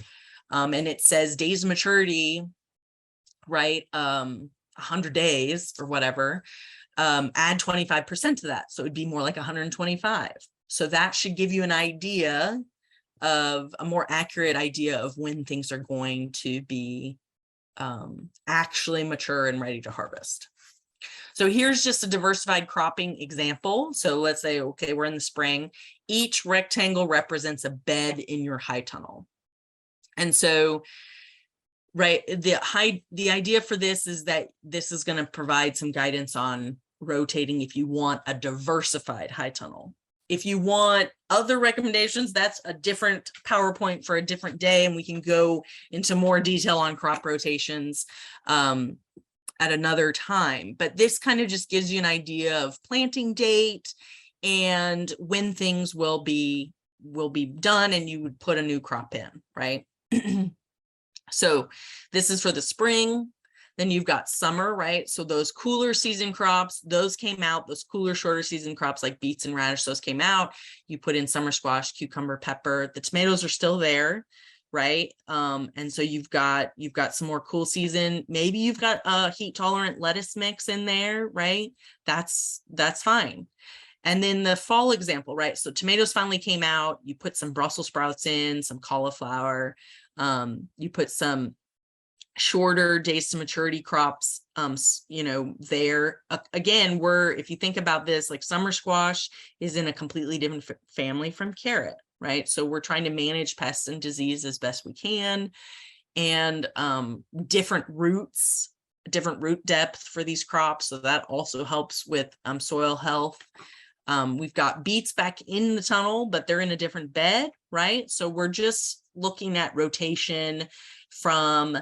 and it says days of maturity, right, 100 days or whatever, add 25% to that. So it'd be more like 125. So that should give you an idea of a more accurate idea of when things are going to be actually mature and ready to harvest. So here's just a diversified cropping example. So let's say, okay, we're in the spring. Each rectangle represents a bed in your high tunnel. And so, right, the idea for this is that this is going to provide some guidance on rotating if you want a diversified high tunnel. If you want other recommendations, that's a different PowerPoint for a different day, and we can go into more detail on crop rotations at another time. But this kind of just gives you an idea of planting date and when things will be done and you would put a new crop in, right? So this is for the spring. Then you've got summer, right? So those cooler season crops, those came out, those cooler, shorter season crops like beets and radish, those came out. You put in summer squash, cucumber, pepper. The tomatoes are still there, right? And so you've got some more cool season. Maybe you've got a heat tolerant lettuce mix in there, right? That's fine. And then the fall example, right? So tomatoes finally came out, you put some Brussels sprouts in, some cauliflower, you put some shorter days to maturity crops, there. Again, if you think about this, like summer squash is in a completely different family from carrot, right? So we're trying to manage pests and disease as best we can, and different root depth for these crops. So that also helps with soil health. We've got beets back in the tunnel, but they're in a different bed, right? So we're just looking at rotation from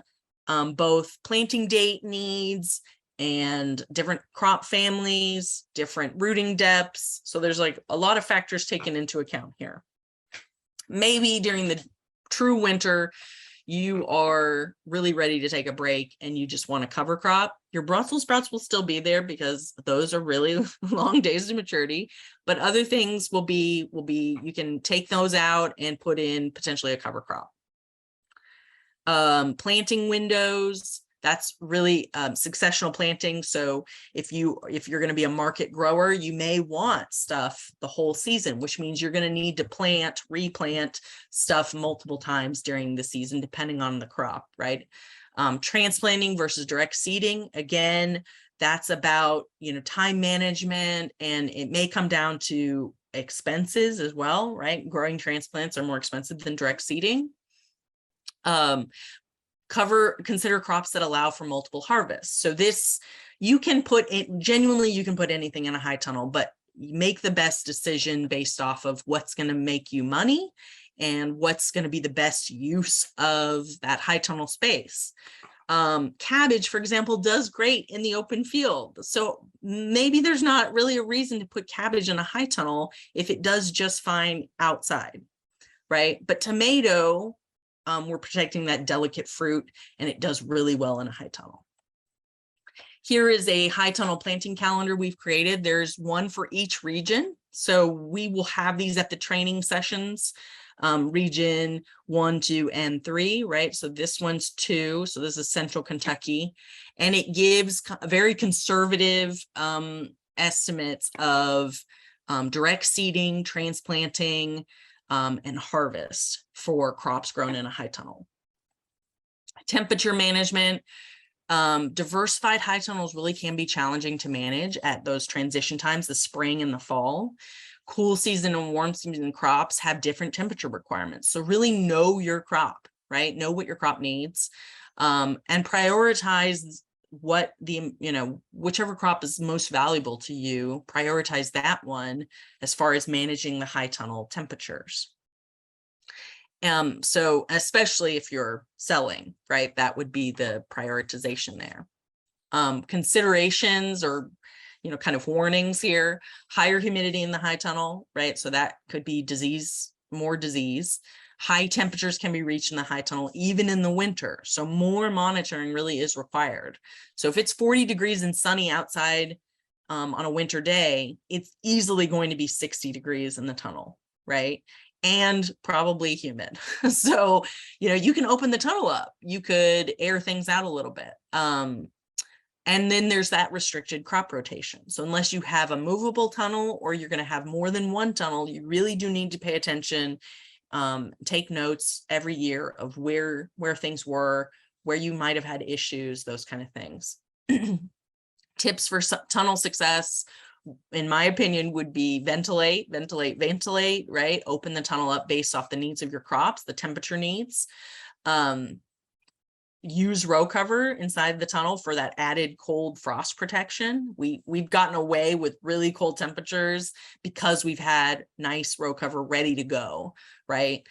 both planting date needs and different crop families, different rooting depths. So there's like a lot of factors taken into account here. Maybe during the true winter, you are really ready to take a break and you just want a cover crop. Your Brussels sprouts will still be there because those are really long days to maturity, but other things will be, you can take those out and put in potentially a cover crop. Planting windows, that's really successional planting. So if you're going to be a market grower, you may want stuff the whole season, which means you're going to need to replant stuff multiple times during the season, depending on the crop, right? Transplanting versus direct seeding, again, that's about, time management, and it may come down to expenses as well, right? Growing transplants are more expensive than direct seeding. Consider crops that allow for multiple harvests. So this, you can put anything in a high tunnel, but make the best decision based off of what's going to make you money and what's going to be the best use of that high tunnel space. Cabbage, for example, does great in the open field. So maybe there's not really a reason to put cabbage in a high tunnel if it does just fine outside, right? But tomato, we're protecting that delicate fruit, and it does really well in a high tunnel. Here is a high tunnel planting calendar we've created. There's one for each region. So we will have these at the training sessions, region 1, 2, and 3, right? So this one's 2. So this is Central Kentucky, and it gives very conservative estimates of direct seeding, transplanting, and harvest for crops grown in a high tunnel. Temperature management, diversified high tunnels really can be challenging to manage at those transition times, the spring and the fall. Cool season and warm season crops have different temperature requirements. So really know your crop, right? Know what your crop needs, and prioritize what whichever crop is most valuable to you, prioritize that one as far as managing the high tunnel temperatures. So especially if you're selling, right, that would be the prioritization there. Considerations or, kind of warnings here: higher humidity in the high tunnel, right? So that could be more disease. High temperatures can be reached in the high tunnel, even in the winter. So more monitoring really is required. So if it's 40 degrees and sunny outside on a winter day, it's easily going to be 60 degrees in the tunnel, right? And probably humid. So, you can open the tunnel up. You could air things out a little bit. And then there's that restricted crop rotation. So unless you have a movable tunnel or you're going to have more than one tunnel, you really do need to pay attention. Take notes every year of where things were, where you might have had issues, those kind of things. Tips for tunnel success, in my opinion, would be ventilate, right? Open the tunnel up based off the needs of your crops, the temperature needs. Use row cover inside the tunnel for that added cold frost protection. We've gotten away with really cold temperatures because we've had nice row cover ready to go, right?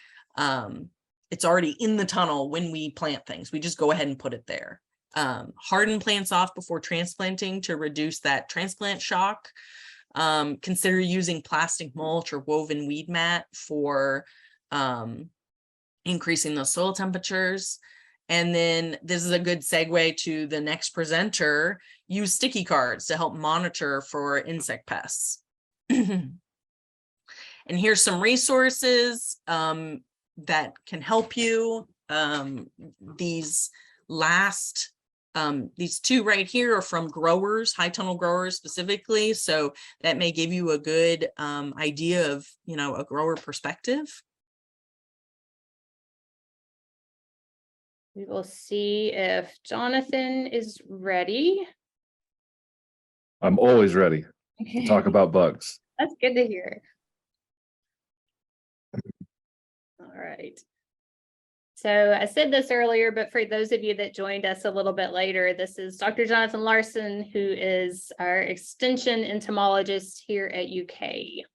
It's already in the tunnel when we plant things. We just go ahead and put it there. Harden plants off before transplanting to reduce that transplant shock. Consider using plastic mulch or woven weed mat for increasing those soil temperatures. And then this is a good segue to the next presenter: use sticky cards to help monitor for insect pests. And here's some resources that can help you. These last These two right here are from growers, high tunnel growers specifically. So that may give you a good idea of, a grower perspective. We will see if Jonathan is ready. I'm always ready to talk about bugs. That's good to hear. All right. So I said this earlier, but for those of you that joined us a little bit later, this is Dr. Jonathan Larson, who is our extension entomologist here at UK.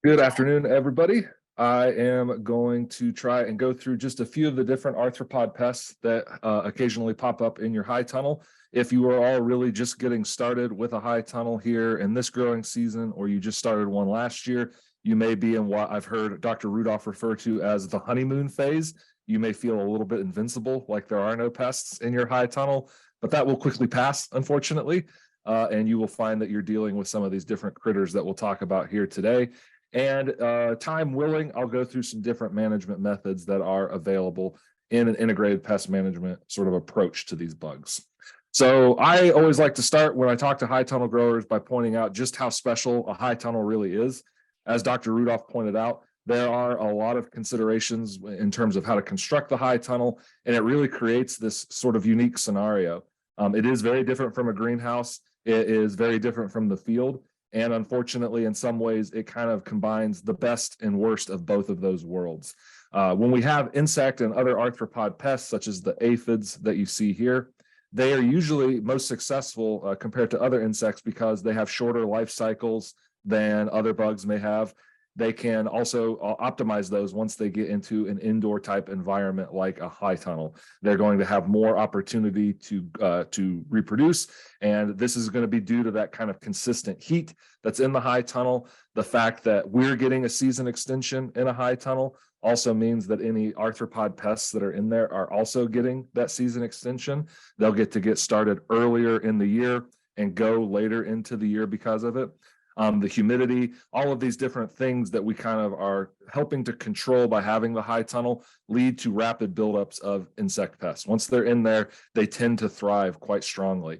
Good afternoon, everybody. I am going to try and go through just a few of the different arthropod pests that occasionally pop up in your high tunnel. If you are all really just getting started with a high tunnel here in this growing season, or you just started one last year, you may be in what I've heard Dr. Rudolph refer to as the honeymoon phase. You may feel a little bit invincible, like there are no pests in your high tunnel, but that will quickly pass, unfortunately. And you will find that you're dealing with some of these different critters that we'll talk about here today. And time willing, I'll go through some different management methods that are available in an integrated pest management sort of approach to these bugs. So I always like to start when I talk to high tunnel growers by pointing out just how special a high tunnel really is. As Dr. Rudolph pointed out, there are a lot of considerations in terms of how to construct the high tunnel, and it really creates this sort of unique scenario. It is very different from a greenhouse. It is very different from the field. And unfortunately, in some ways, it kind of combines the best and worst of both of those worlds. When we have insect and other arthropod pests, such as the aphids that you see here, they are usually most successful compared to other insects because they have shorter life cycles than other bugs may have. They can also optimize those once they get into an indoor type environment like a high tunnel. They're going to have more opportunity to reproduce, and this is going to be due to that kind of consistent heat that's in the high tunnel. The fact that we're getting a season extension in a high tunnel also means that any arthropod pests that are in there are also getting that season extension. They'll get to get started earlier in the year and go later into the year because of it. The humidity, all of these different things that we kind of are helping to control by having the high tunnel lead to rapid buildups of insect pests. Once they're in there, they tend to thrive quite strongly.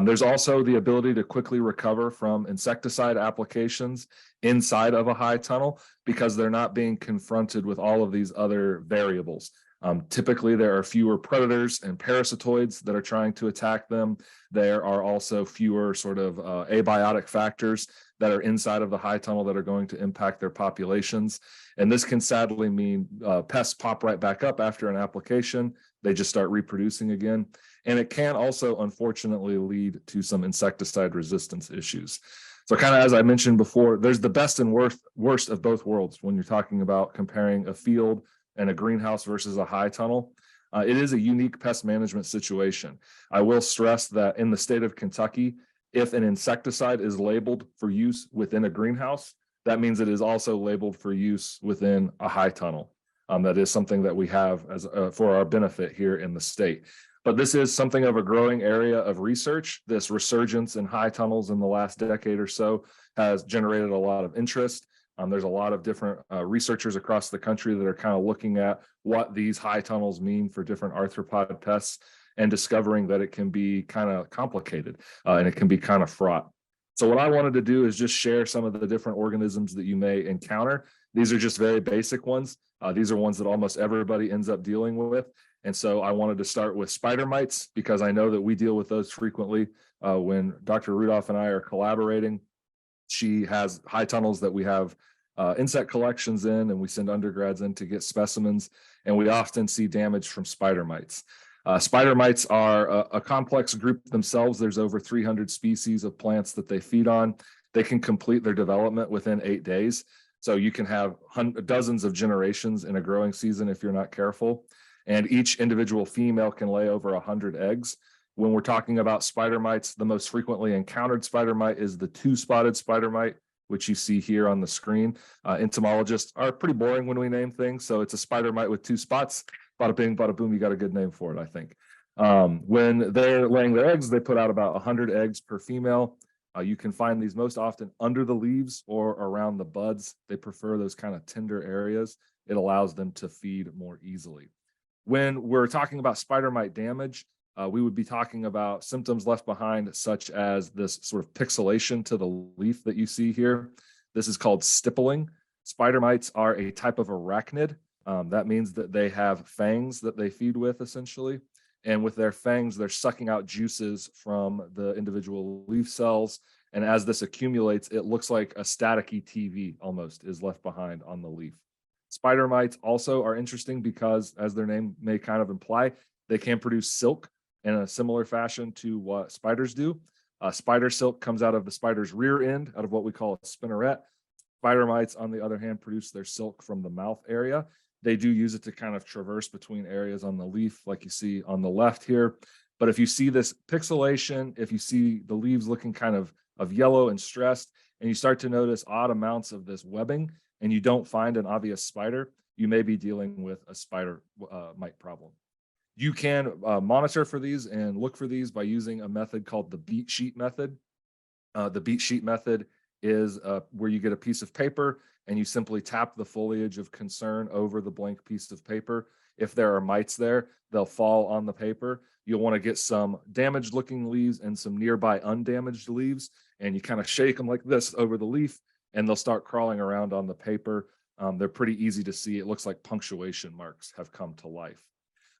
There's also the ability to quickly recover from insecticide applications inside of a high tunnel because they're not being confronted with all of these other variables. Typically, there are fewer predators and parasitoids that are trying to attack them. There are also fewer sort of abiotic factors that are inside of the high tunnel that are going to impact their populations. And this can sadly mean pests pop right back up after an application. They just start reproducing again. And it can also, unfortunately, lead to some insecticide resistance issues. So kind of as I mentioned before, there's the best and worst of both worlds when you're talking about comparing a field and a greenhouse versus a high tunnel. It is a unique pest management situation. I will stress that in the state of Kentucky, if an insecticide is labeled for use within a greenhouse, that means it is also labeled for use within a high tunnel. That is something that we have as for our benefit here in the state. But this is something of a growing area of research. This resurgence in high tunnels in the last decade or so has generated a lot of interest. There's a lot of different researchers across the country that are kind of looking at what these high tunnels mean for different arthropod pests and discovering that it can be kind of complicated and it can be kind of fraught. So what I wanted to do is just share some of the different organisms that you may encounter. These are just very basic ones. These are ones that almost everybody ends up dealing with. And so I wanted to start with spider mites because I know that we deal with those frequently when Dr. Rudolph and I are collaborating. She has high tunnels that we have insect collections in, and we send undergrads in to get specimens, and we often see damage from spider mites. Spider mites are a complex group themselves. There's over 300 species of plants that they feed on. They can complete their development within 8 days. So you can have dozens of generations in a growing season if you're not careful. And each individual female can lay over 100 eggs. When we're talking about spider mites, the most frequently encountered spider mite is the two-spotted spider mite, which you see here on the screen. Entomologists are pretty boring when we name things, so it's a spider mite with two spots. Bada bing, bada boom, you got a good name for it, I think. When they're laying their eggs, they put out about 100 eggs per female. You can find these most often under the leaves or around the buds. They prefer those kind of tender areas. It allows them to feed more easily. When we're talking about spider mite damage, we would be talking about symptoms left behind, such as this sort of pixelation to the leaf that you see here. This is called stippling. Spider mites are a type of arachnid. That means that they have fangs that they feed with, essentially. And with their fangs, they're sucking out juices from the individual leaf cells. And as this accumulates, it looks like a staticky TV almost is left behind on the leaf. Spider mites also are interesting because, as their name may kind of imply, they can produce silk in a similar fashion to what spiders do. Spider silk comes out of the spider's rear end, out of what we call a spinneret. Spider mites, on the other hand, produce their silk from the mouth area. They do use it to kind of traverse between areas on the leaf, like you see on the left here. But if you see this pixelation, if you see the leaves looking kind of yellow and stressed, and you start to notice odd amounts of this webbing, and you don't find an obvious spider, you may be dealing with a spider mite problem. You can monitor for these and look for these by using a method called the beat sheet method. The beat sheet method is where you get a piece of paper and you simply tap the foliage of concern over the blank piece of paper. If there are mites there, they'll fall on the paper. You'll want to get some damaged looking leaves and some nearby undamaged leaves, and you kind of shake them like this over the leaf, and they'll start crawling around on the paper. They're pretty easy to see. It looks like punctuation marks have come to life.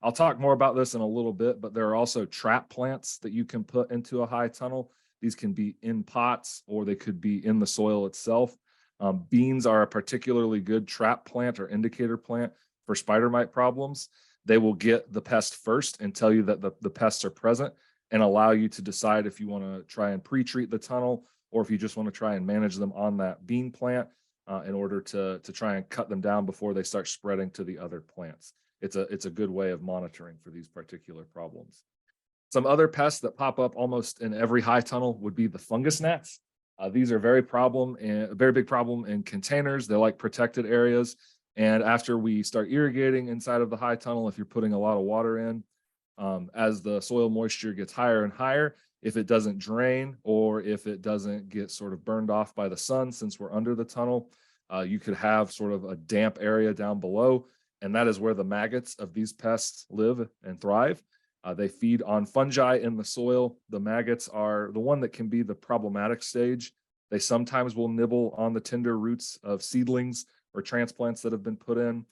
I'll talk more about this in a little bit, but there are also trap plants that you can put into a high tunnel. These can be in pots or they could be in the soil itself. Beans are a particularly good trap plant or indicator plant for spider mite problems. They will get the pest first and tell you that the pests are present and allow you to decide if you want to try and pre-treat the tunnel or if you just want to try and manage them on that bean plant in order to try and cut them down before they start spreading to the other plants. It's a good way of monitoring for these particular problems. Some other pests that pop up almost in every high tunnel would be the fungus gnats. These are very big problem in containers. They like protected areas. And after we start irrigating inside of the high tunnel, if you're putting a lot of water in, as the soil moisture gets higher and higher, if it doesn't drain or if it doesn't get sort of burned off by the sun, since we're under the tunnel, you could have sort of a damp area down below. And that is where the maggots of these pests live and thrive. They feed on fungi in the soil. The maggots are the one that can be the problematic stage. They sometimes will nibble on the tender roots of seedlings or transplants that have been put in.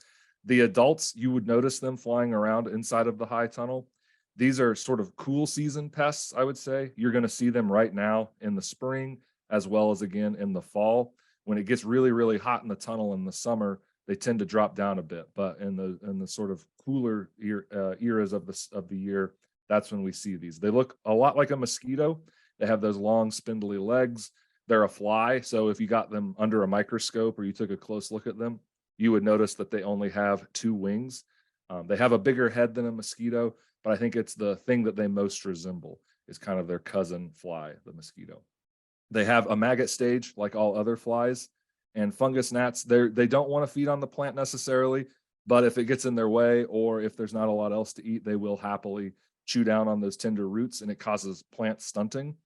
The adults, you would notice them flying around inside of the high tunnel. These are sort of cool season pests, I would say. You're going to see them right now in the spring, as well as again in the fall. When it gets really, really hot in the tunnel in the summer, they tend to drop down a bit, but in the sort of cooler eras of the year, that's when we see these. They look a lot like a mosquito. They have those long spindly legs. They're a fly, so if you got them under a microscope or you took a close look at them, you would notice that they only have 2 wings. They have a bigger head than a mosquito, but I think it's the thing that they most resemble is kind of their cousin fly, the mosquito. They have a maggot stage like all other flies. And fungus gnats, they don't want to feed on the plant necessarily, but if it gets in their way or if there's not a lot else to eat, they will happily chew down on those tender roots, and it causes plant stunting.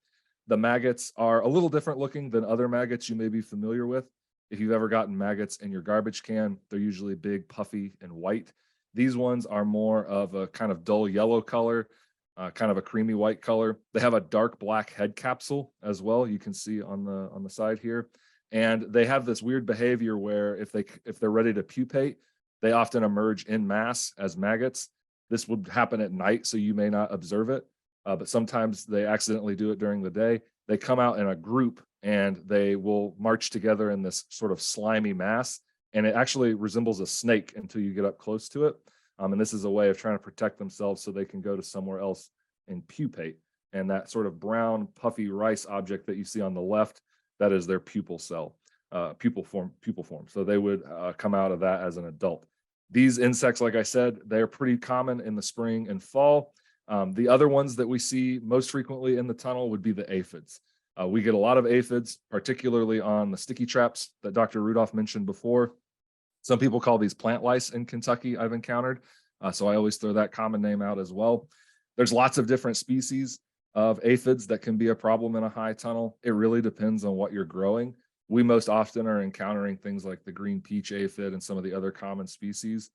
The maggots are a little different looking than other maggots you may be familiar with. If you've ever gotten maggots in your garbage can, they're usually big, puffy, and white. These ones are more of a kind of dull yellow color, kind of a creamy white color. They have a dark black head capsule as well. You can see on the side here. And they have this weird behavior where if they're ready to pupate, they often emerge in mass as maggots. This would happen at night, so you may not observe it, but sometimes they accidentally do it during the day. They come out in a group and they will march together in this sort of slimy mass, and it actually resembles a snake until you get up close to it. And this is a way of trying to protect themselves so they can go to somewhere else and pupate. And that sort of brown, puffy rice object that you see on the left, that is their pupal cell, pupal form. So they would come out of that as an adult. These insects, like I said, they're pretty common in the spring and fall. The other ones that we see most frequently in the tunnel would be the aphids. We get a lot of aphids, particularly on the sticky traps that Dr. Rudolph mentioned before. Some people call these plant lice in Kentucky, I've encountered. So I always throw that common name out as well. There's lots of different species of aphids that can be a problem in a high tunnel. It really depends on what you're growing. We most often are encountering things like the green peach aphid and some of the other common species.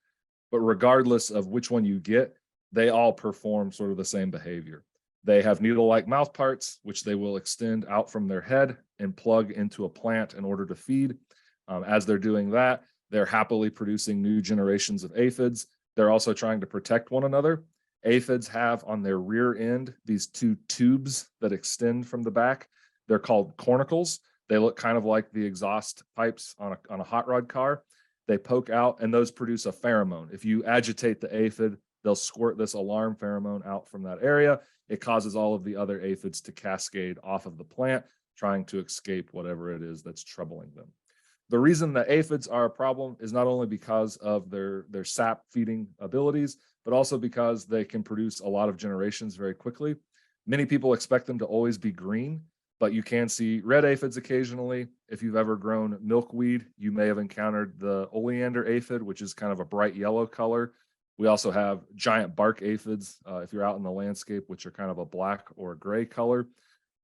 But regardless of which one you get, they all perform sort of the same behavior. They have needle-like mouth parts, which they will extend out from their head and plug into a plant in order to feed. As they're doing that, they're happily producing new generations of aphids. They're also trying to protect one another. Aphids have on their rear end these two tubes that extend from the back. They're called cornicles. They look kind of like the exhaust pipes on a hot rod car. They poke out and those produce a pheromone. If you agitate the aphid, they'll squirt this alarm pheromone out from that area. It causes all of the other aphids to cascade off of the plant, trying to escape whatever it is that's troubling them. The reason that aphids are a problem is not only because of their sap feeding abilities, but also because they can produce a lot of generations very quickly. Many people expect them to always be green, but you can see red aphids occasionally. If you've ever grown milkweed, you may have encountered the oleander aphid, which is kind of a bright yellow color. We also have giant bark aphids, if you're out in the landscape, which are kind of a black or a gray color.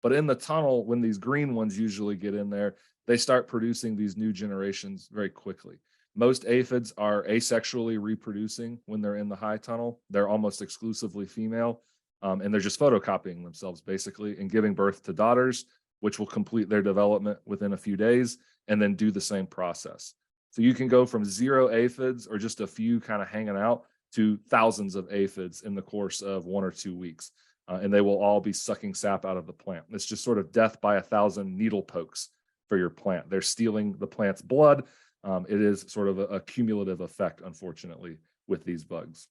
But in the tunnel, when these green ones usually get in there, they start producing these new generations very quickly. Most aphids are asexually reproducing when they're in the high tunnel. They're almost exclusively female, and they're just photocopying themselves basically and giving birth to daughters, which will complete their development within a few days and then do the same process. So you can go from 0 aphids or just a few kind of hanging out to thousands of aphids in the course of 1 or 2 weeks. And they will all be sucking sap out of the plant. It's just sort of death by 1,000 needle pokes for your plant. They're stealing the plant's blood. It is sort of a cumulative effect, unfortunately, with these bugs.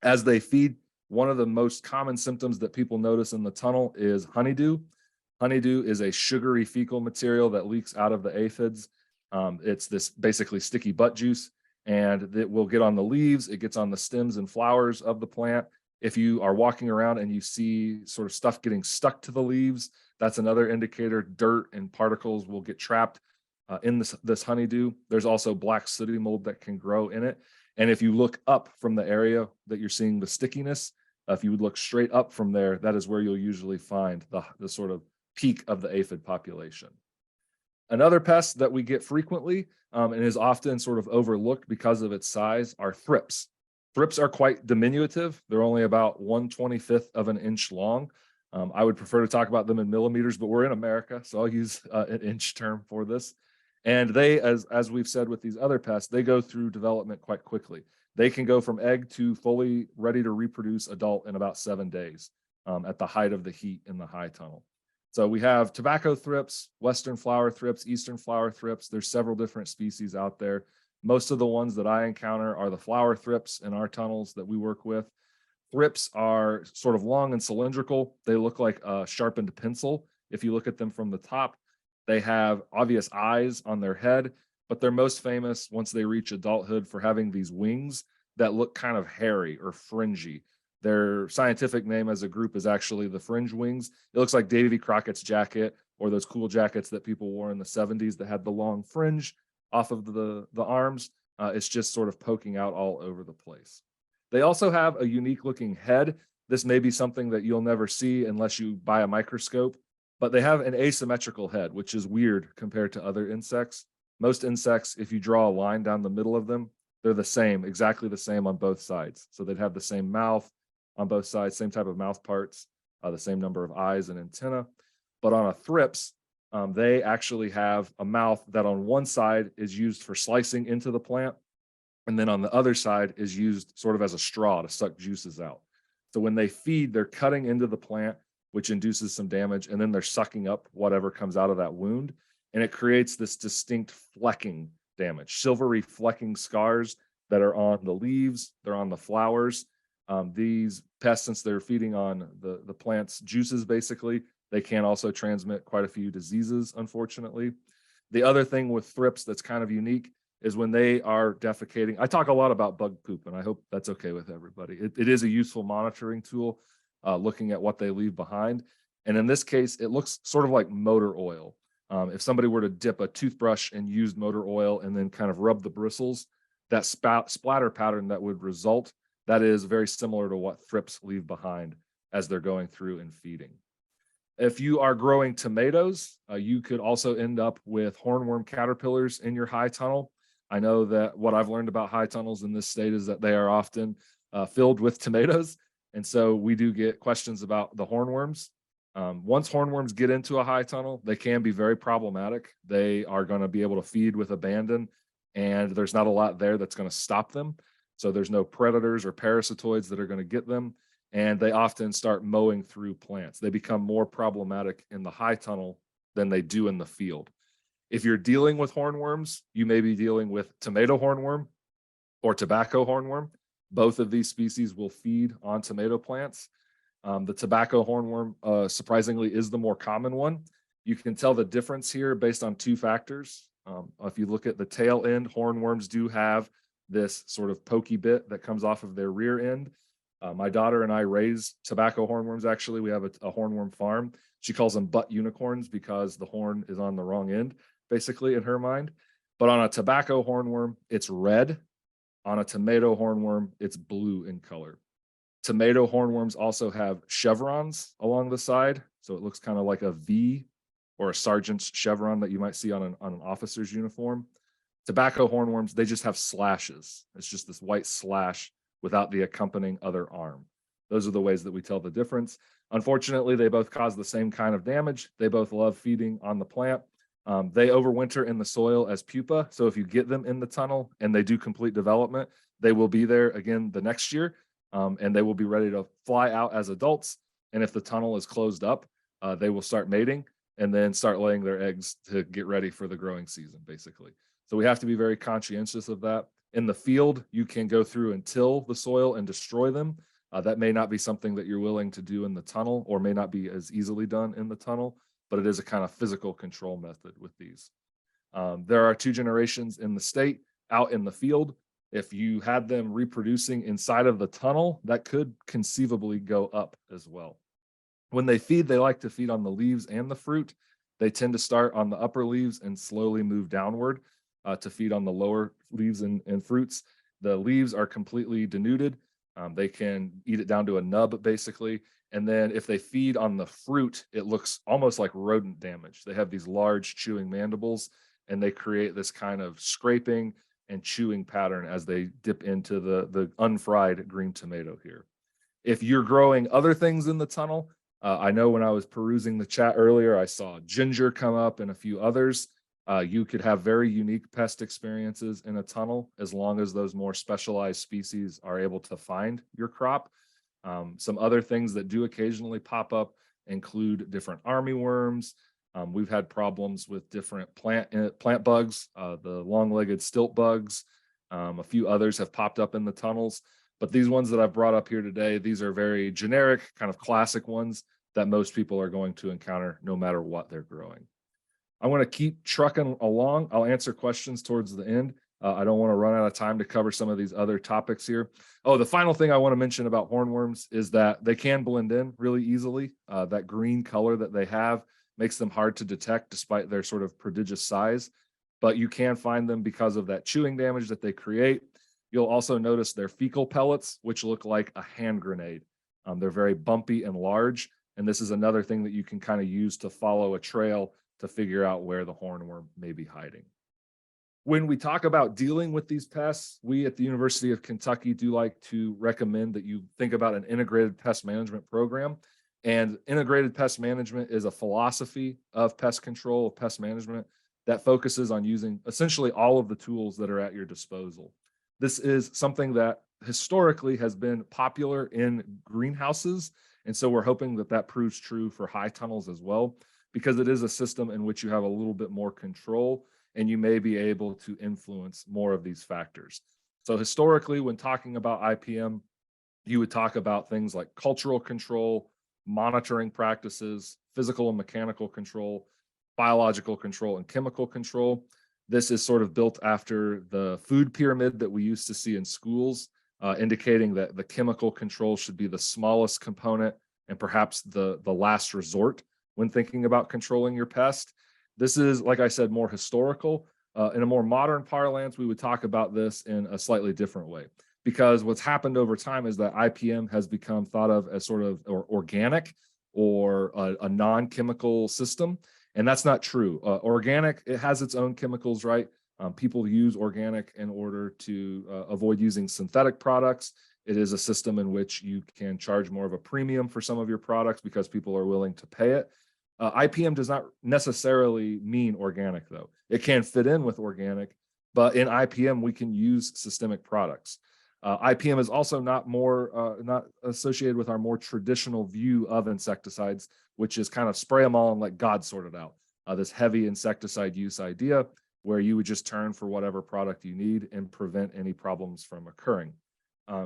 As they feed, one of the most common symptoms that people notice in the tunnel is honeydew. Honeydew is a sugary fecal material that leaks out of the aphids. It's this basically sticky butt juice, and it will get on the leaves. It gets on the stems and flowers of the plant. If you are walking around and you see sort of stuff getting stuck to the leaves, that's another indicator. Dirt and particles will get trapped in this honeydew. There's also black sooty mold that can grow in it. And if you look up from the area that you're seeing the stickiness, if you would look straight up from there, that is where you'll usually find the sort of peak of the aphid population. Another pest that we get frequently and is often sort of overlooked because of its size are thrips. Thrips are quite diminutive. They're only about 1/25 of an inch long. I would prefer to talk about them in millimeters, but we're in America, so I'll use an inch term for this. And they, as we've said with these other pests, they go through development quite quickly. They can go from egg to fully ready to reproduce adult in about 7 days at the height of the heat in the high tunnel. So we have tobacco thrips, western flower thrips, eastern flower thrips. There's several different species out there. Most of the ones that I encounter are the flower thrips in our tunnels that we work with. Thrips are sort of long and cylindrical. They look like a sharpened pencil. If you look at them from the top, they have obvious eyes on their head, but they're most famous once they reach adulthood for having these wings that look kind of hairy or fringy. Their scientific name as a group is actually the fringe wings. It looks like Davy Crockett's jacket or those cool jackets that people wore in the 70s that had the long fringe off of the arms. It's just sort of poking out all over the place. They also have a unique looking head. This may be something that you'll never see unless you buy a microscope, but they have an asymmetrical head, which is weird compared to other insects. Most insects, if you draw a line down the middle of them, they're the same, exactly the same on both sides. So they'd have the same mouth on both sides, same type of mouth parts, the same number of eyes and antenna. But on a thrips, they actually have a mouth that on one side is used for slicing into the plant, and then on the other side is used sort of as a straw to suck juices out. So when they feed, they're cutting into the plant, which induces some damage, and then they're sucking up whatever comes out of that wound, and it creates this distinct flecking damage, silvery flecking scars that are on the leaves, they're on the flowers. These pests, since they're feeding on the plant's juices, basically, they can also transmit quite a few diseases, unfortunately. The other thing with thrips that's kind of unique is when they are defecating. I talk a lot about bug poop, and I hope that's okay with everybody. It is a useful monitoring tool, looking at what they leave behind. And in this case, it looks sort of like motor oil. If somebody were to dip a toothbrush in used motor oil and then kind of rub the bristles, that splatter pattern that would result, that is very similar to what thrips leave behind as they're going through and feeding. If you are growing tomatoes, you could also end up with hornworm caterpillars in your high tunnel. I know that what I've learned about high tunnels in this state is that they are often filled with tomatoes. And so we do get questions about the hornworms. Once hornworms get into a high tunnel, they can be very problematic. They are going to be able to feed with abandon, and there's not a lot there that's going to stop them. So there's no predators or parasitoids that are going to get them. And they often start mowing through plants. They become more problematic in the high tunnel than they do in the field. If you're dealing with hornworms, you may be dealing with tomato hornworm or tobacco hornworm. Both of these species will feed on tomato plants. The tobacco hornworm, surprisingly, is the more common one. You can tell the difference here based on two factors. If you look at the tail end, hornworms do have this sort of pokey bit that comes off of their rear end. My daughter and I raise tobacco hornworms. Actually, we have a hornworm farm. She calls them butt unicorns because the horn is on the wrong end, basically, in her mind. But on a tobacco hornworm, it's red. On a tomato hornworm, it's blue in color. Tomato hornworms also have chevrons along the side. So it looks kind of like a V or a sergeant's chevron that you might see on an officer's uniform. Tobacco hornworms, they just have slashes. It's just this white slash without the accompanying other arm. Those are the ways that we tell the difference. Unfortunately, they both cause the same kind of damage. They both love feeding on the plant. They overwinter in the soil as pupa. So if you get them in the tunnel and they do complete development, they will be there again the next year, and they will be ready to fly out as adults. And if the tunnel is closed up, they will start mating and then start laying their eggs to get ready for the growing season, basically. So we have to be very conscientious of that. In the field, you can go through and till the soil and destroy them. That may not be something that you're willing to do in the tunnel, or may not be as easily done in the tunnel, but it is a kind of physical control method with these. There are 2 generations in the state out in the field. If you had them reproducing inside of the tunnel, that could conceivably go up as well. When they feed, they like to feed on the leaves and the fruit. They tend to start on the upper leaves and slowly move downward to feed on the lower leaves and fruits. The leaves are completely denuded. They can eat it down to a nub, basically. And then if they feed on the fruit, it looks almost like rodent damage. They have these large chewing mandibles, and they create this kind of scraping and chewing pattern as they dip into the unfried green tomato here. If you're growing other things in the tunnel, I know when I was perusing the chat earlier, I saw ginger come up and a few others. You could have very unique pest experiences in a tunnel as long as those more specialized species are able to find your crop. Some other things that do occasionally pop up include different armyworms. We've had problems with different plant bugs, the long-legged stilt bugs. A few others have popped up in the tunnels, but these ones that I've brought up here today, these are very generic, kind of classic ones that most people are going to encounter no matter what they're growing. I want to keep trucking along. I'll answer questions towards the end. I don't want to run out of time to cover some of these other topics here. Oh, the final thing I want to mention about hornworms is that they can blend in really easily. That green color that they have makes them hard to detect despite their sort of prodigious size, but you can find them because of that chewing damage that they create. You'll also notice their fecal pellets, which look like a hand grenade. They're very bumpy and large, and this is another thing that you can kind of use to follow a trail to figure out where the hornworm may be hiding. When we talk about dealing with these pests, we at the University of Kentucky do like to recommend that you think about an integrated pest management program. And integrated pest management is a philosophy of pest control, of pest management, that focuses on using essentially all of the tools that are at your disposal. This is something that historically has been popular in greenhouses. And so we're hoping that that proves true for high tunnels as well, because it is a system in which you have a little bit more control and you may be able to influence more of these factors. So historically, when talking about IPM, you would talk about things like cultural control, monitoring practices, physical and mechanical control, biological control, and chemical control. This is sort of built after the food pyramid that we used to see in schools, indicating that the chemical control should be the smallest component and perhaps the last resort when thinking about controlling your pest. This is, like I said, more historical. In a more modern parlance, we would talk about this in a slightly different way, because what's happened over time is that IPM has become thought of as sort of organic or a non-chemical system. And that's not true. Organic, it has its own chemicals, right? People use organic in order to avoid using synthetic products It is a system in which you can charge more of a premium for some of your products because people are willing to pay it. IPM does not necessarily mean organic, though. It can fit in with organic, but in IPM, we can use systemic products. IPM is also not associated with our more traditional view of insecticides, which is kind of spray them all and let God sort it out. This heavy insecticide use idea where you would just turn for whatever product you need and prevent any problems from occurring.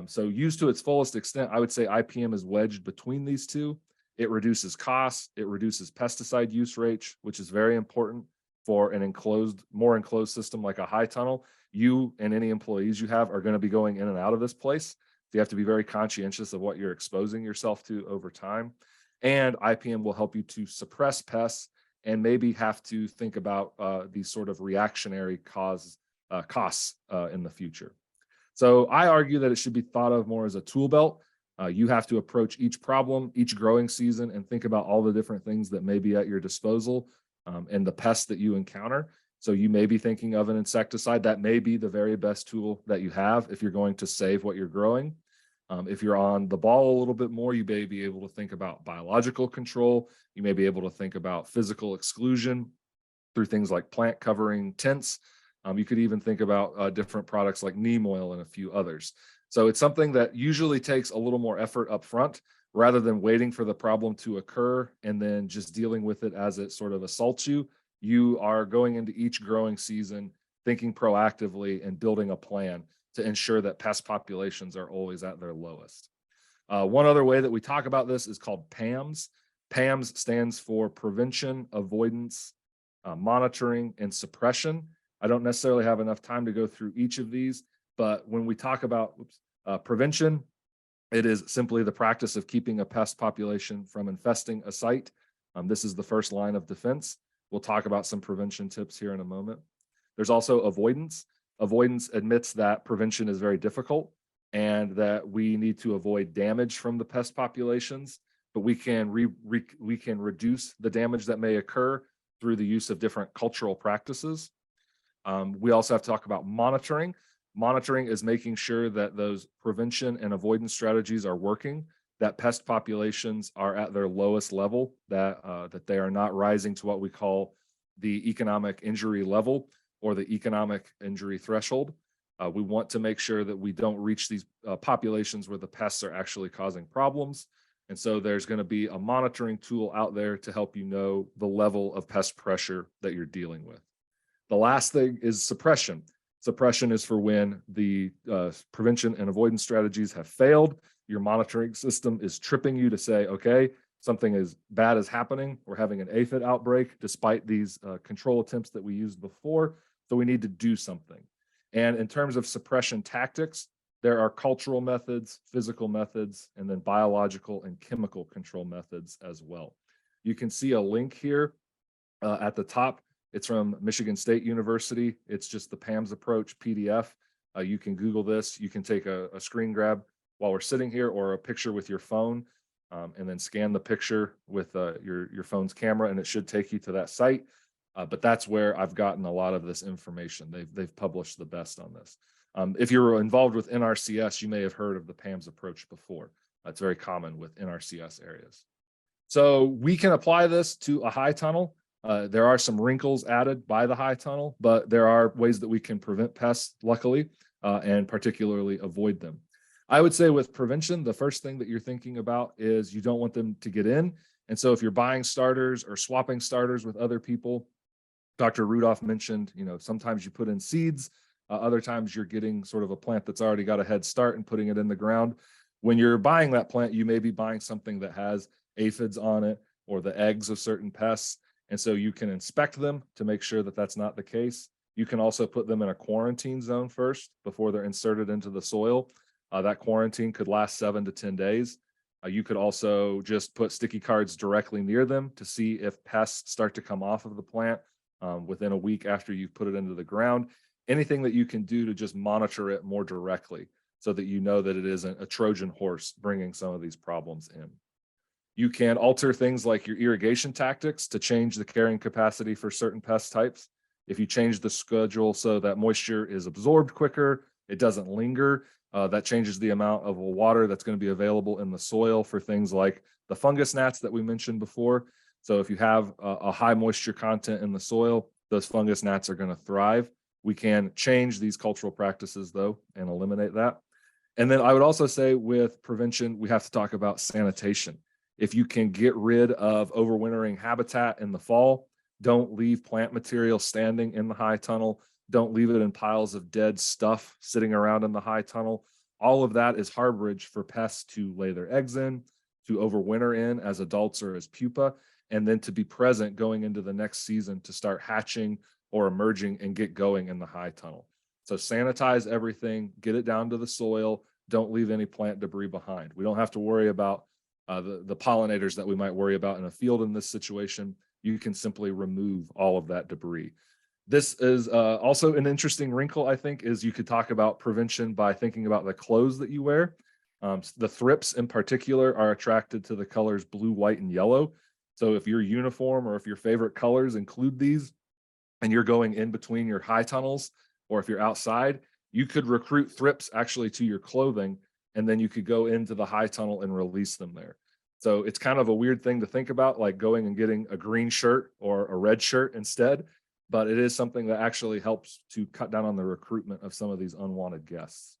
So used to its fullest extent, I would say IPM is wedged between these two. It reduces costs, it reduces pesticide use rates, which is very important for an more enclosed system like a high tunnel. You and any employees you have are going to be going in and out of this place. So you have to be very conscientious of what you're exposing yourself to over time. And IPM will help you to suppress pests and maybe have to think about these sort of reactionary costs in the future. So I argue that it should be thought of more as a tool belt. You have to approach each problem, each growing season, and think about all the different things that may be at your disposal and the pests that you encounter. So you may be thinking of an insecticide that may be the very best tool that you have if you're going to save what you're growing. If you're on the ball a little bit more, you may be able to think about biological control. You may be able to think about physical exclusion through things like plant covering tents. You could even think about different products like neem oil and a few others. So it's something that usually takes a little more effort up front rather than waiting for the problem to occur and then just dealing with it as it sort of assaults you. You are going into each growing season thinking proactively and building a plan to ensure that pest populations are always at their lowest. One other way that we talk about this is called PAMS. PAMS stands for prevention, avoidance, monitoring, and suppression. I don't necessarily have enough time to go through each of these, but when we talk about prevention, it is simply the practice of keeping a pest population from infesting a site. This is the first line of defense. We'll talk about some prevention tips here in a moment. There's also avoidance. Avoidance admits that prevention is very difficult and that we need to avoid damage from the pest populations, but we can reduce the damage that may occur through the use of different cultural practices. We also have to talk about monitoring. Monitoring is making sure that those prevention and avoidance strategies are working, that pest populations are at their lowest level, that they are not rising to what we call the economic injury level or the economic injury threshold. We want to make sure that we don't reach these populations where the pests are actually causing problems. And so there's going to be a monitoring tool out there to help you know the level of pest pressure that you're dealing with. The last thing is suppression. Suppression is for when the prevention and avoidance strategies have failed. Your monitoring system is tripping you to say, okay, something as bad is happening. We're having an aphid outbreak despite these control attempts that we used before. So we need to do something. And in terms of suppression tactics, there are cultural methods, physical methods, and then biological and chemical control methods as well. You can see a link here at the top. It's from Michigan State University. It's just the PAMS approach PDF. You can Google this. You can take a screen grab while we're sitting here or a picture with your phone and then scan the picture with your phone's camera and it should take you to that site. But that's where I've gotten a lot of this information. They've published the best on this. If you're involved with NRCS, you may have heard of the PAMS approach before. That's very common with NRCS areas. So we can apply this to a high tunnel. There are some wrinkles added by the high tunnel, but there are ways that we can prevent pests, luckily, and particularly avoid them. I would say with prevention, the first thing that you're thinking about is you don't want them to get in. And so if you're buying starters or swapping starters with other people, Dr. Rudolph mentioned, sometimes you put in seeds, other times you're getting sort of a plant that's already got a head start and putting it in the ground. When you're buying that plant, you may be buying something that has aphids on it or the eggs of certain pests. And so you can inspect them to make sure that that's not the case. You can also put them in a quarantine zone first before they're inserted into the soil. That quarantine could last 7 to 10 days. You could also just put sticky cards directly near them to see if pests start to come off of the plant within a week after you've put it into the ground. Anything that you can do to just monitor it more directly so that you know that it isn't a Trojan horse bringing some of these problems in. You can alter things like your irrigation tactics to change the carrying capacity for certain pest types. If you change the schedule so that moisture is absorbed quicker, it doesn't linger, That changes the amount of water that's going to be available in the soil for things like the fungus gnats that we mentioned before. So if you have a high moisture content in the soil, those fungus gnats are going to thrive. We can change these cultural practices though and eliminate that. And then I would also say with prevention, we have to talk about sanitation. If you can get rid of overwintering habitat in the fall, don't leave plant material standing in the high tunnel. Don't leave it in piles of dead stuff sitting around in the high tunnel. All of that is harborage for pests to lay their eggs in, to overwinter in as adults or as pupa, and then to be present going into the next season to start hatching or emerging and get going in the high tunnel. So sanitize everything, get it down to the soil. Don't leave any plant debris behind. We don't have to worry about the pollinators that we might worry about in a field in this situation. You can simply remove all of that debris. This is also an interesting wrinkle, I think, is you could talk about prevention by thinking about the clothes that you wear. The thrips in particular are attracted to the colors blue, white, and yellow. So if your uniform or if your favorite colors include these and you're going in between your high tunnels, or if you're outside, you could recruit thrips actually to your clothing, and then you could go into the high tunnel and release them there. So it's kind of a weird thing to think about, like going and getting a green shirt or a red shirt instead, but it is something that actually helps to cut down on the recruitment of some of these unwanted guests.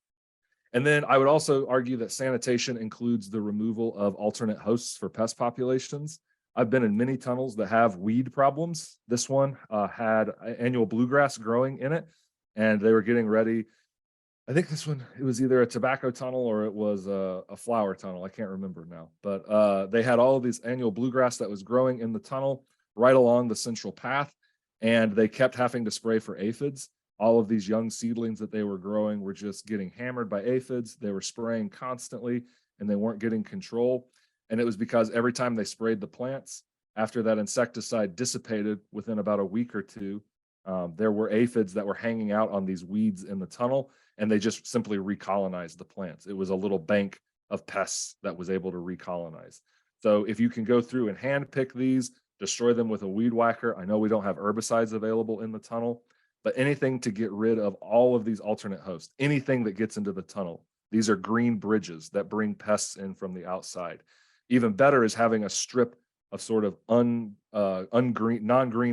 And then I would also argue that sanitation includes the removal of alternate hosts for pest populations. I've been in many tunnels that have weed problems. This one had annual bluegrass growing in it, and they were getting ready. I think this one, it was either a tobacco tunnel or it was a flower tunnel. I can't remember now, but they had all of these annual bluegrass that was growing in the tunnel right along the central path, and they kept having to spray for aphids. All of these young seedlings that they were growing were just getting hammered by aphids. They were spraying constantly and they weren't getting control. And it was because every time they sprayed the plants, after that insecticide dissipated within about a week or two, there were aphids that were hanging out on these weeds in the tunnel, and they just simply recolonized the plants. It was a little bank of pests that was able to recolonize. So if you can go through and hand pick these, destroy them with a weed whacker. I know we don't have herbicides available in the tunnel, but anything to get rid of all of these alternate hosts, anything that gets into the tunnel. These are green bridges that bring pests in from the outside. Even better is having a strip of sort of non-green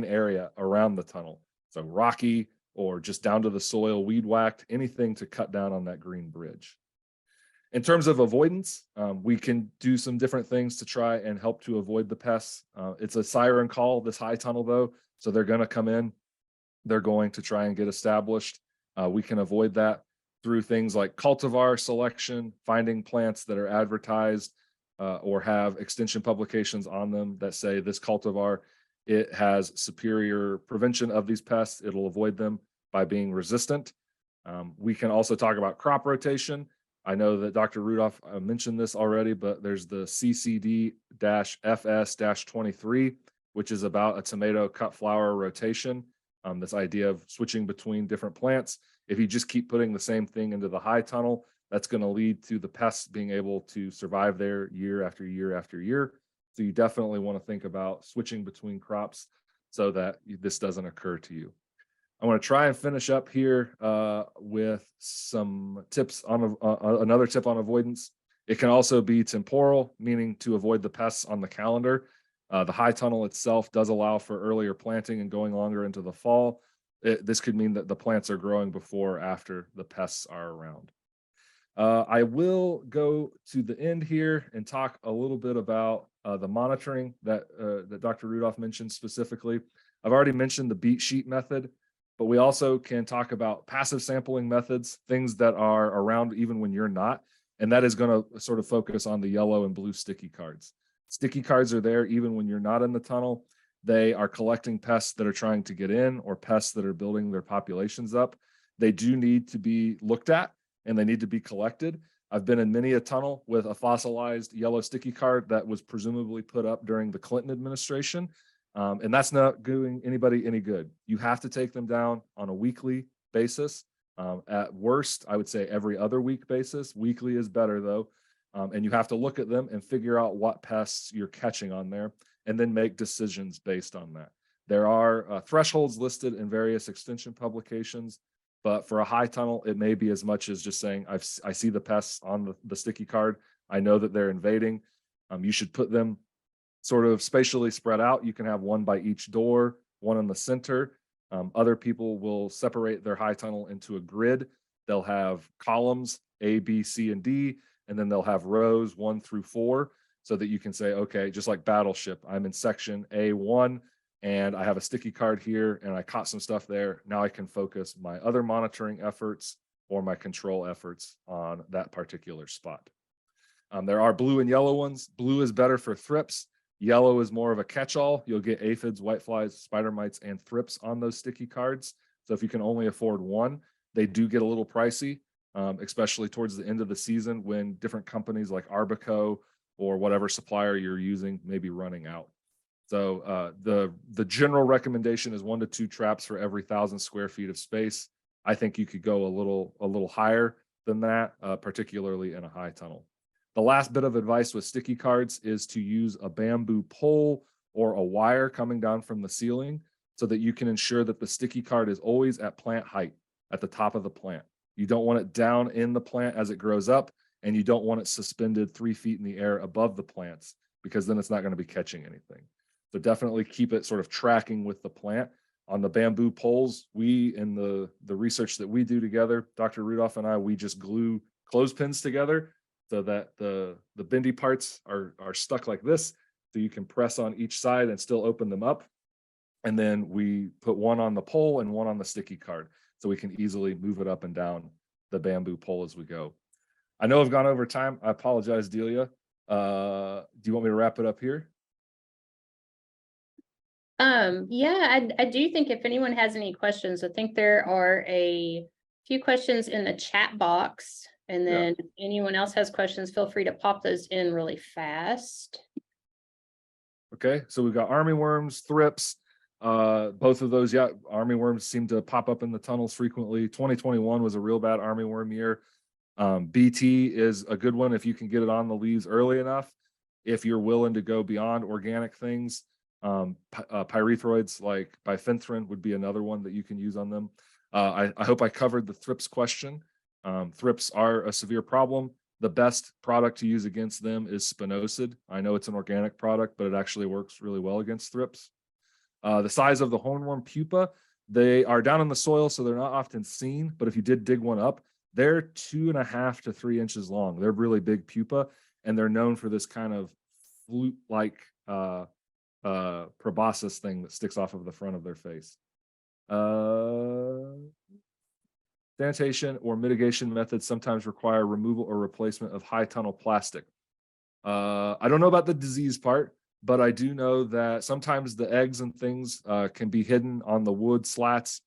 area around the tunnel. So rocky or just down to the soil, weed whacked, anything to cut down on that green bridge. In terms of avoidance, we can do some different things to try and help to avoid the pests. It's a siren call, this high tunnel though, so they're going to come in. They're going to try and get established. We can avoid that through things like cultivar selection, finding plants that are advertised or have extension publications on them that say this cultivar, it has superior prevention of these pests. It'll avoid them by being resistant. We can also talk about crop rotation. I know that Dr. Rudolph mentioned this already, but there's the CCD-FS-23, which is about a tomato cut flower rotation. This idea of switching between different plants. If you just keep putting the same thing into the high tunnel, that's going to lead to the pests being able to survive there year after year after year. So you definitely want to think about switching between crops so that this doesn't occur to you. I want to try and finish up here with some tips on another tip on avoidance. It can also be temporal, meaning to avoid the pests on the calendar. The high tunnel itself does allow for earlier planting and going longer into the fall. This could mean that the plants are growing before or after the pests are around. I will go to the end here and talk a little bit about the monitoring that Dr. Rudolph mentioned specifically. I've already mentioned the beat sheet method, but we also can talk about passive sampling methods, things that are around even when you're not, and that is going to sort of focus on the yellow and blue sticky cards. Sticky cards are there even when you're not in the tunnel. They are collecting pests that are trying to get in or pests that are building their populations up. They do need to be looked at and they need to be collected. I've been in many a tunnel with a fossilized yellow sticky card that was presumably put up during the Clinton administration. And that's not doing anybody any good. You have to take them down on a weekly basis. At worst, I would say every other week basis. Weekly is better though. And you have to look at them and figure out what pests you're catching on there and then make decisions based on that. There are thresholds listed in various extension publications. But for a high tunnel, it may be as much as just saying, I see the pests on the sticky card. I know that they're invading. You should put them sort of spatially spread out. You can have one by each door, one in the center. Other people will separate their high tunnel into a grid. They'll have columns A, B, C, and D, and then they'll have rows 1 through 4, so that you can say, okay, just like Battleship, I'm in section A1 and I have a sticky card here and I caught some stuff there. Now I can focus my other monitoring efforts or my control efforts on that particular spot. There are blue and yellow ones. Blue is better for thrips. Yellow is more of a catch-all. You'll get aphids, whiteflies, spider mites, and thrips on those sticky cards. So if you can only afford one, they do get a little pricey, especially towards the end of the season when different companies like Arbico or whatever supplier you're using may be running out. So the general recommendation is 1 to 2 traps for every 1,000 square feet of space. I think you could go a little higher than that, particularly in a high tunnel. The last bit of advice with sticky cards is to use a bamboo pole or a wire coming down from the ceiling so that you can ensure that the sticky card is always at plant height, at the top of the plant. You don't want it down in the plant as it grows up, and you don't want it suspended 3 feet in the air above the plants, because then it's not going to be catching anything. So definitely keep it sort of tracking with the plant. On the bamboo poles, we, in the research that we do together, Dr. Rudolph and I, we just glue clothespins together so that the bendy parts are stuck like this, so you can press on each side and still open them up. And then we put one on the pole and one on the sticky card, so we can easily move it up and down the bamboo pole as we go. I know I've gone over time. I apologize, Delia. Do you want me to wrap it up here? Yeah, I do think if anyone has any questions, I think there are a few questions in the chat box. And then if anyone else has questions, feel free to pop those in really fast. Okay, so we've got armyworms, thrips, both of those. Yeah, armyworms seem to pop up in the tunnels frequently. 2021 was a real bad armyworm year. BT is a good one if you can get it on the leaves early enough. If you're willing to go beyond organic things, pyrethroids like bifenthrin would be another one that you can use on them. I hope I covered the thrips question. Thrips are a severe problem. The best product to use against them is spinosad. I know it's an organic product, but it actually works really well against thrips. The size of the hornworm pupa, they are down in the soil, so they're not often seen. But if you did dig one up, they're 2.5 to 3 inches long. They're really big pupa, and they're known for this kind of flute-like proboscis thing that sticks off of the front of their face. Sanitation or mitigation methods sometimes require removal or replacement of high tunnel plastic. I don't know about the disease part, but I do know that sometimes the eggs and things can be hidden on the wood slats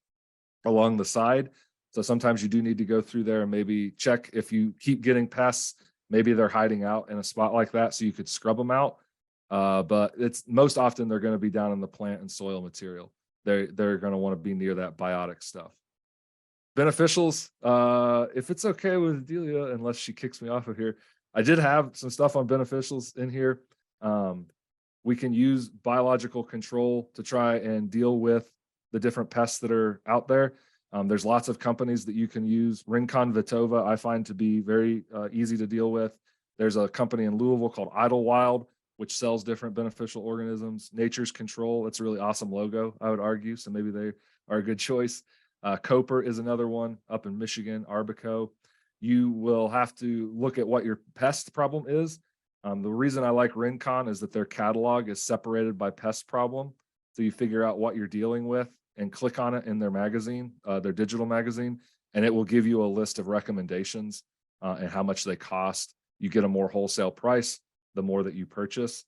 along the side. So sometimes you do need to go through there and maybe check if you keep getting pests, maybe they're hiding out in a spot like that, so you could scrub them out. But it's most often they're going to be down in the plant and soil material. They're going to want to be near that biotic stuff. Beneficials, if it's okay with Delia, unless she kicks me off of here, I did have some stuff on beneficials in here. We can use biological control to try and deal with the different pests that are out there. There's lots of companies that you can use. Rincon Vitova, I find to be very easy to deal with. There's a company in Louisville called Idlewild, which sells different beneficial organisms. Nature's Control, that's a really awesome logo, I would argue, so maybe they are a good choice. Coper is another one up in Michigan, Arbico. You will have to look at what your pest problem is. The reason I like Rincon is that their catalog is separated by pest problem. So you figure out what you're dealing with and click on it in their magazine, their digital magazine, and it will give you a list of recommendations and how much they cost. You get a more wholesale price the more that you purchase.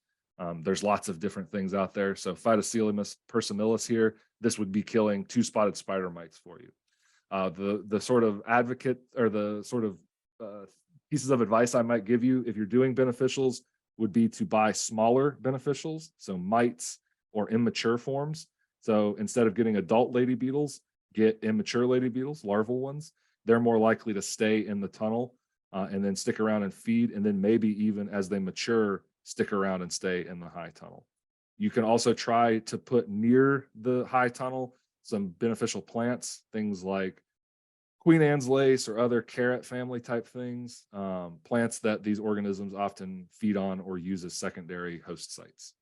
There's lots of different things out there. So Phytoselimus persimilis here, this would be killing 2 spotted spider mites for you. The sort of advocate or the sort of pieces of advice I might give you if you're doing beneficials would be to buy smaller beneficials, so mites or immature forms. So instead of getting adult lady beetles, get immature lady beetles, larval ones. They're more likely to stay in the tunnel and then stick around and feed, and then maybe even as they mature, stick around and stay in the high tunnel. You can also try to put near the high tunnel some beneficial plants, things like Queen Anne's lace or other carrot family type things, plants that these organisms often feed on or use as secondary host sites.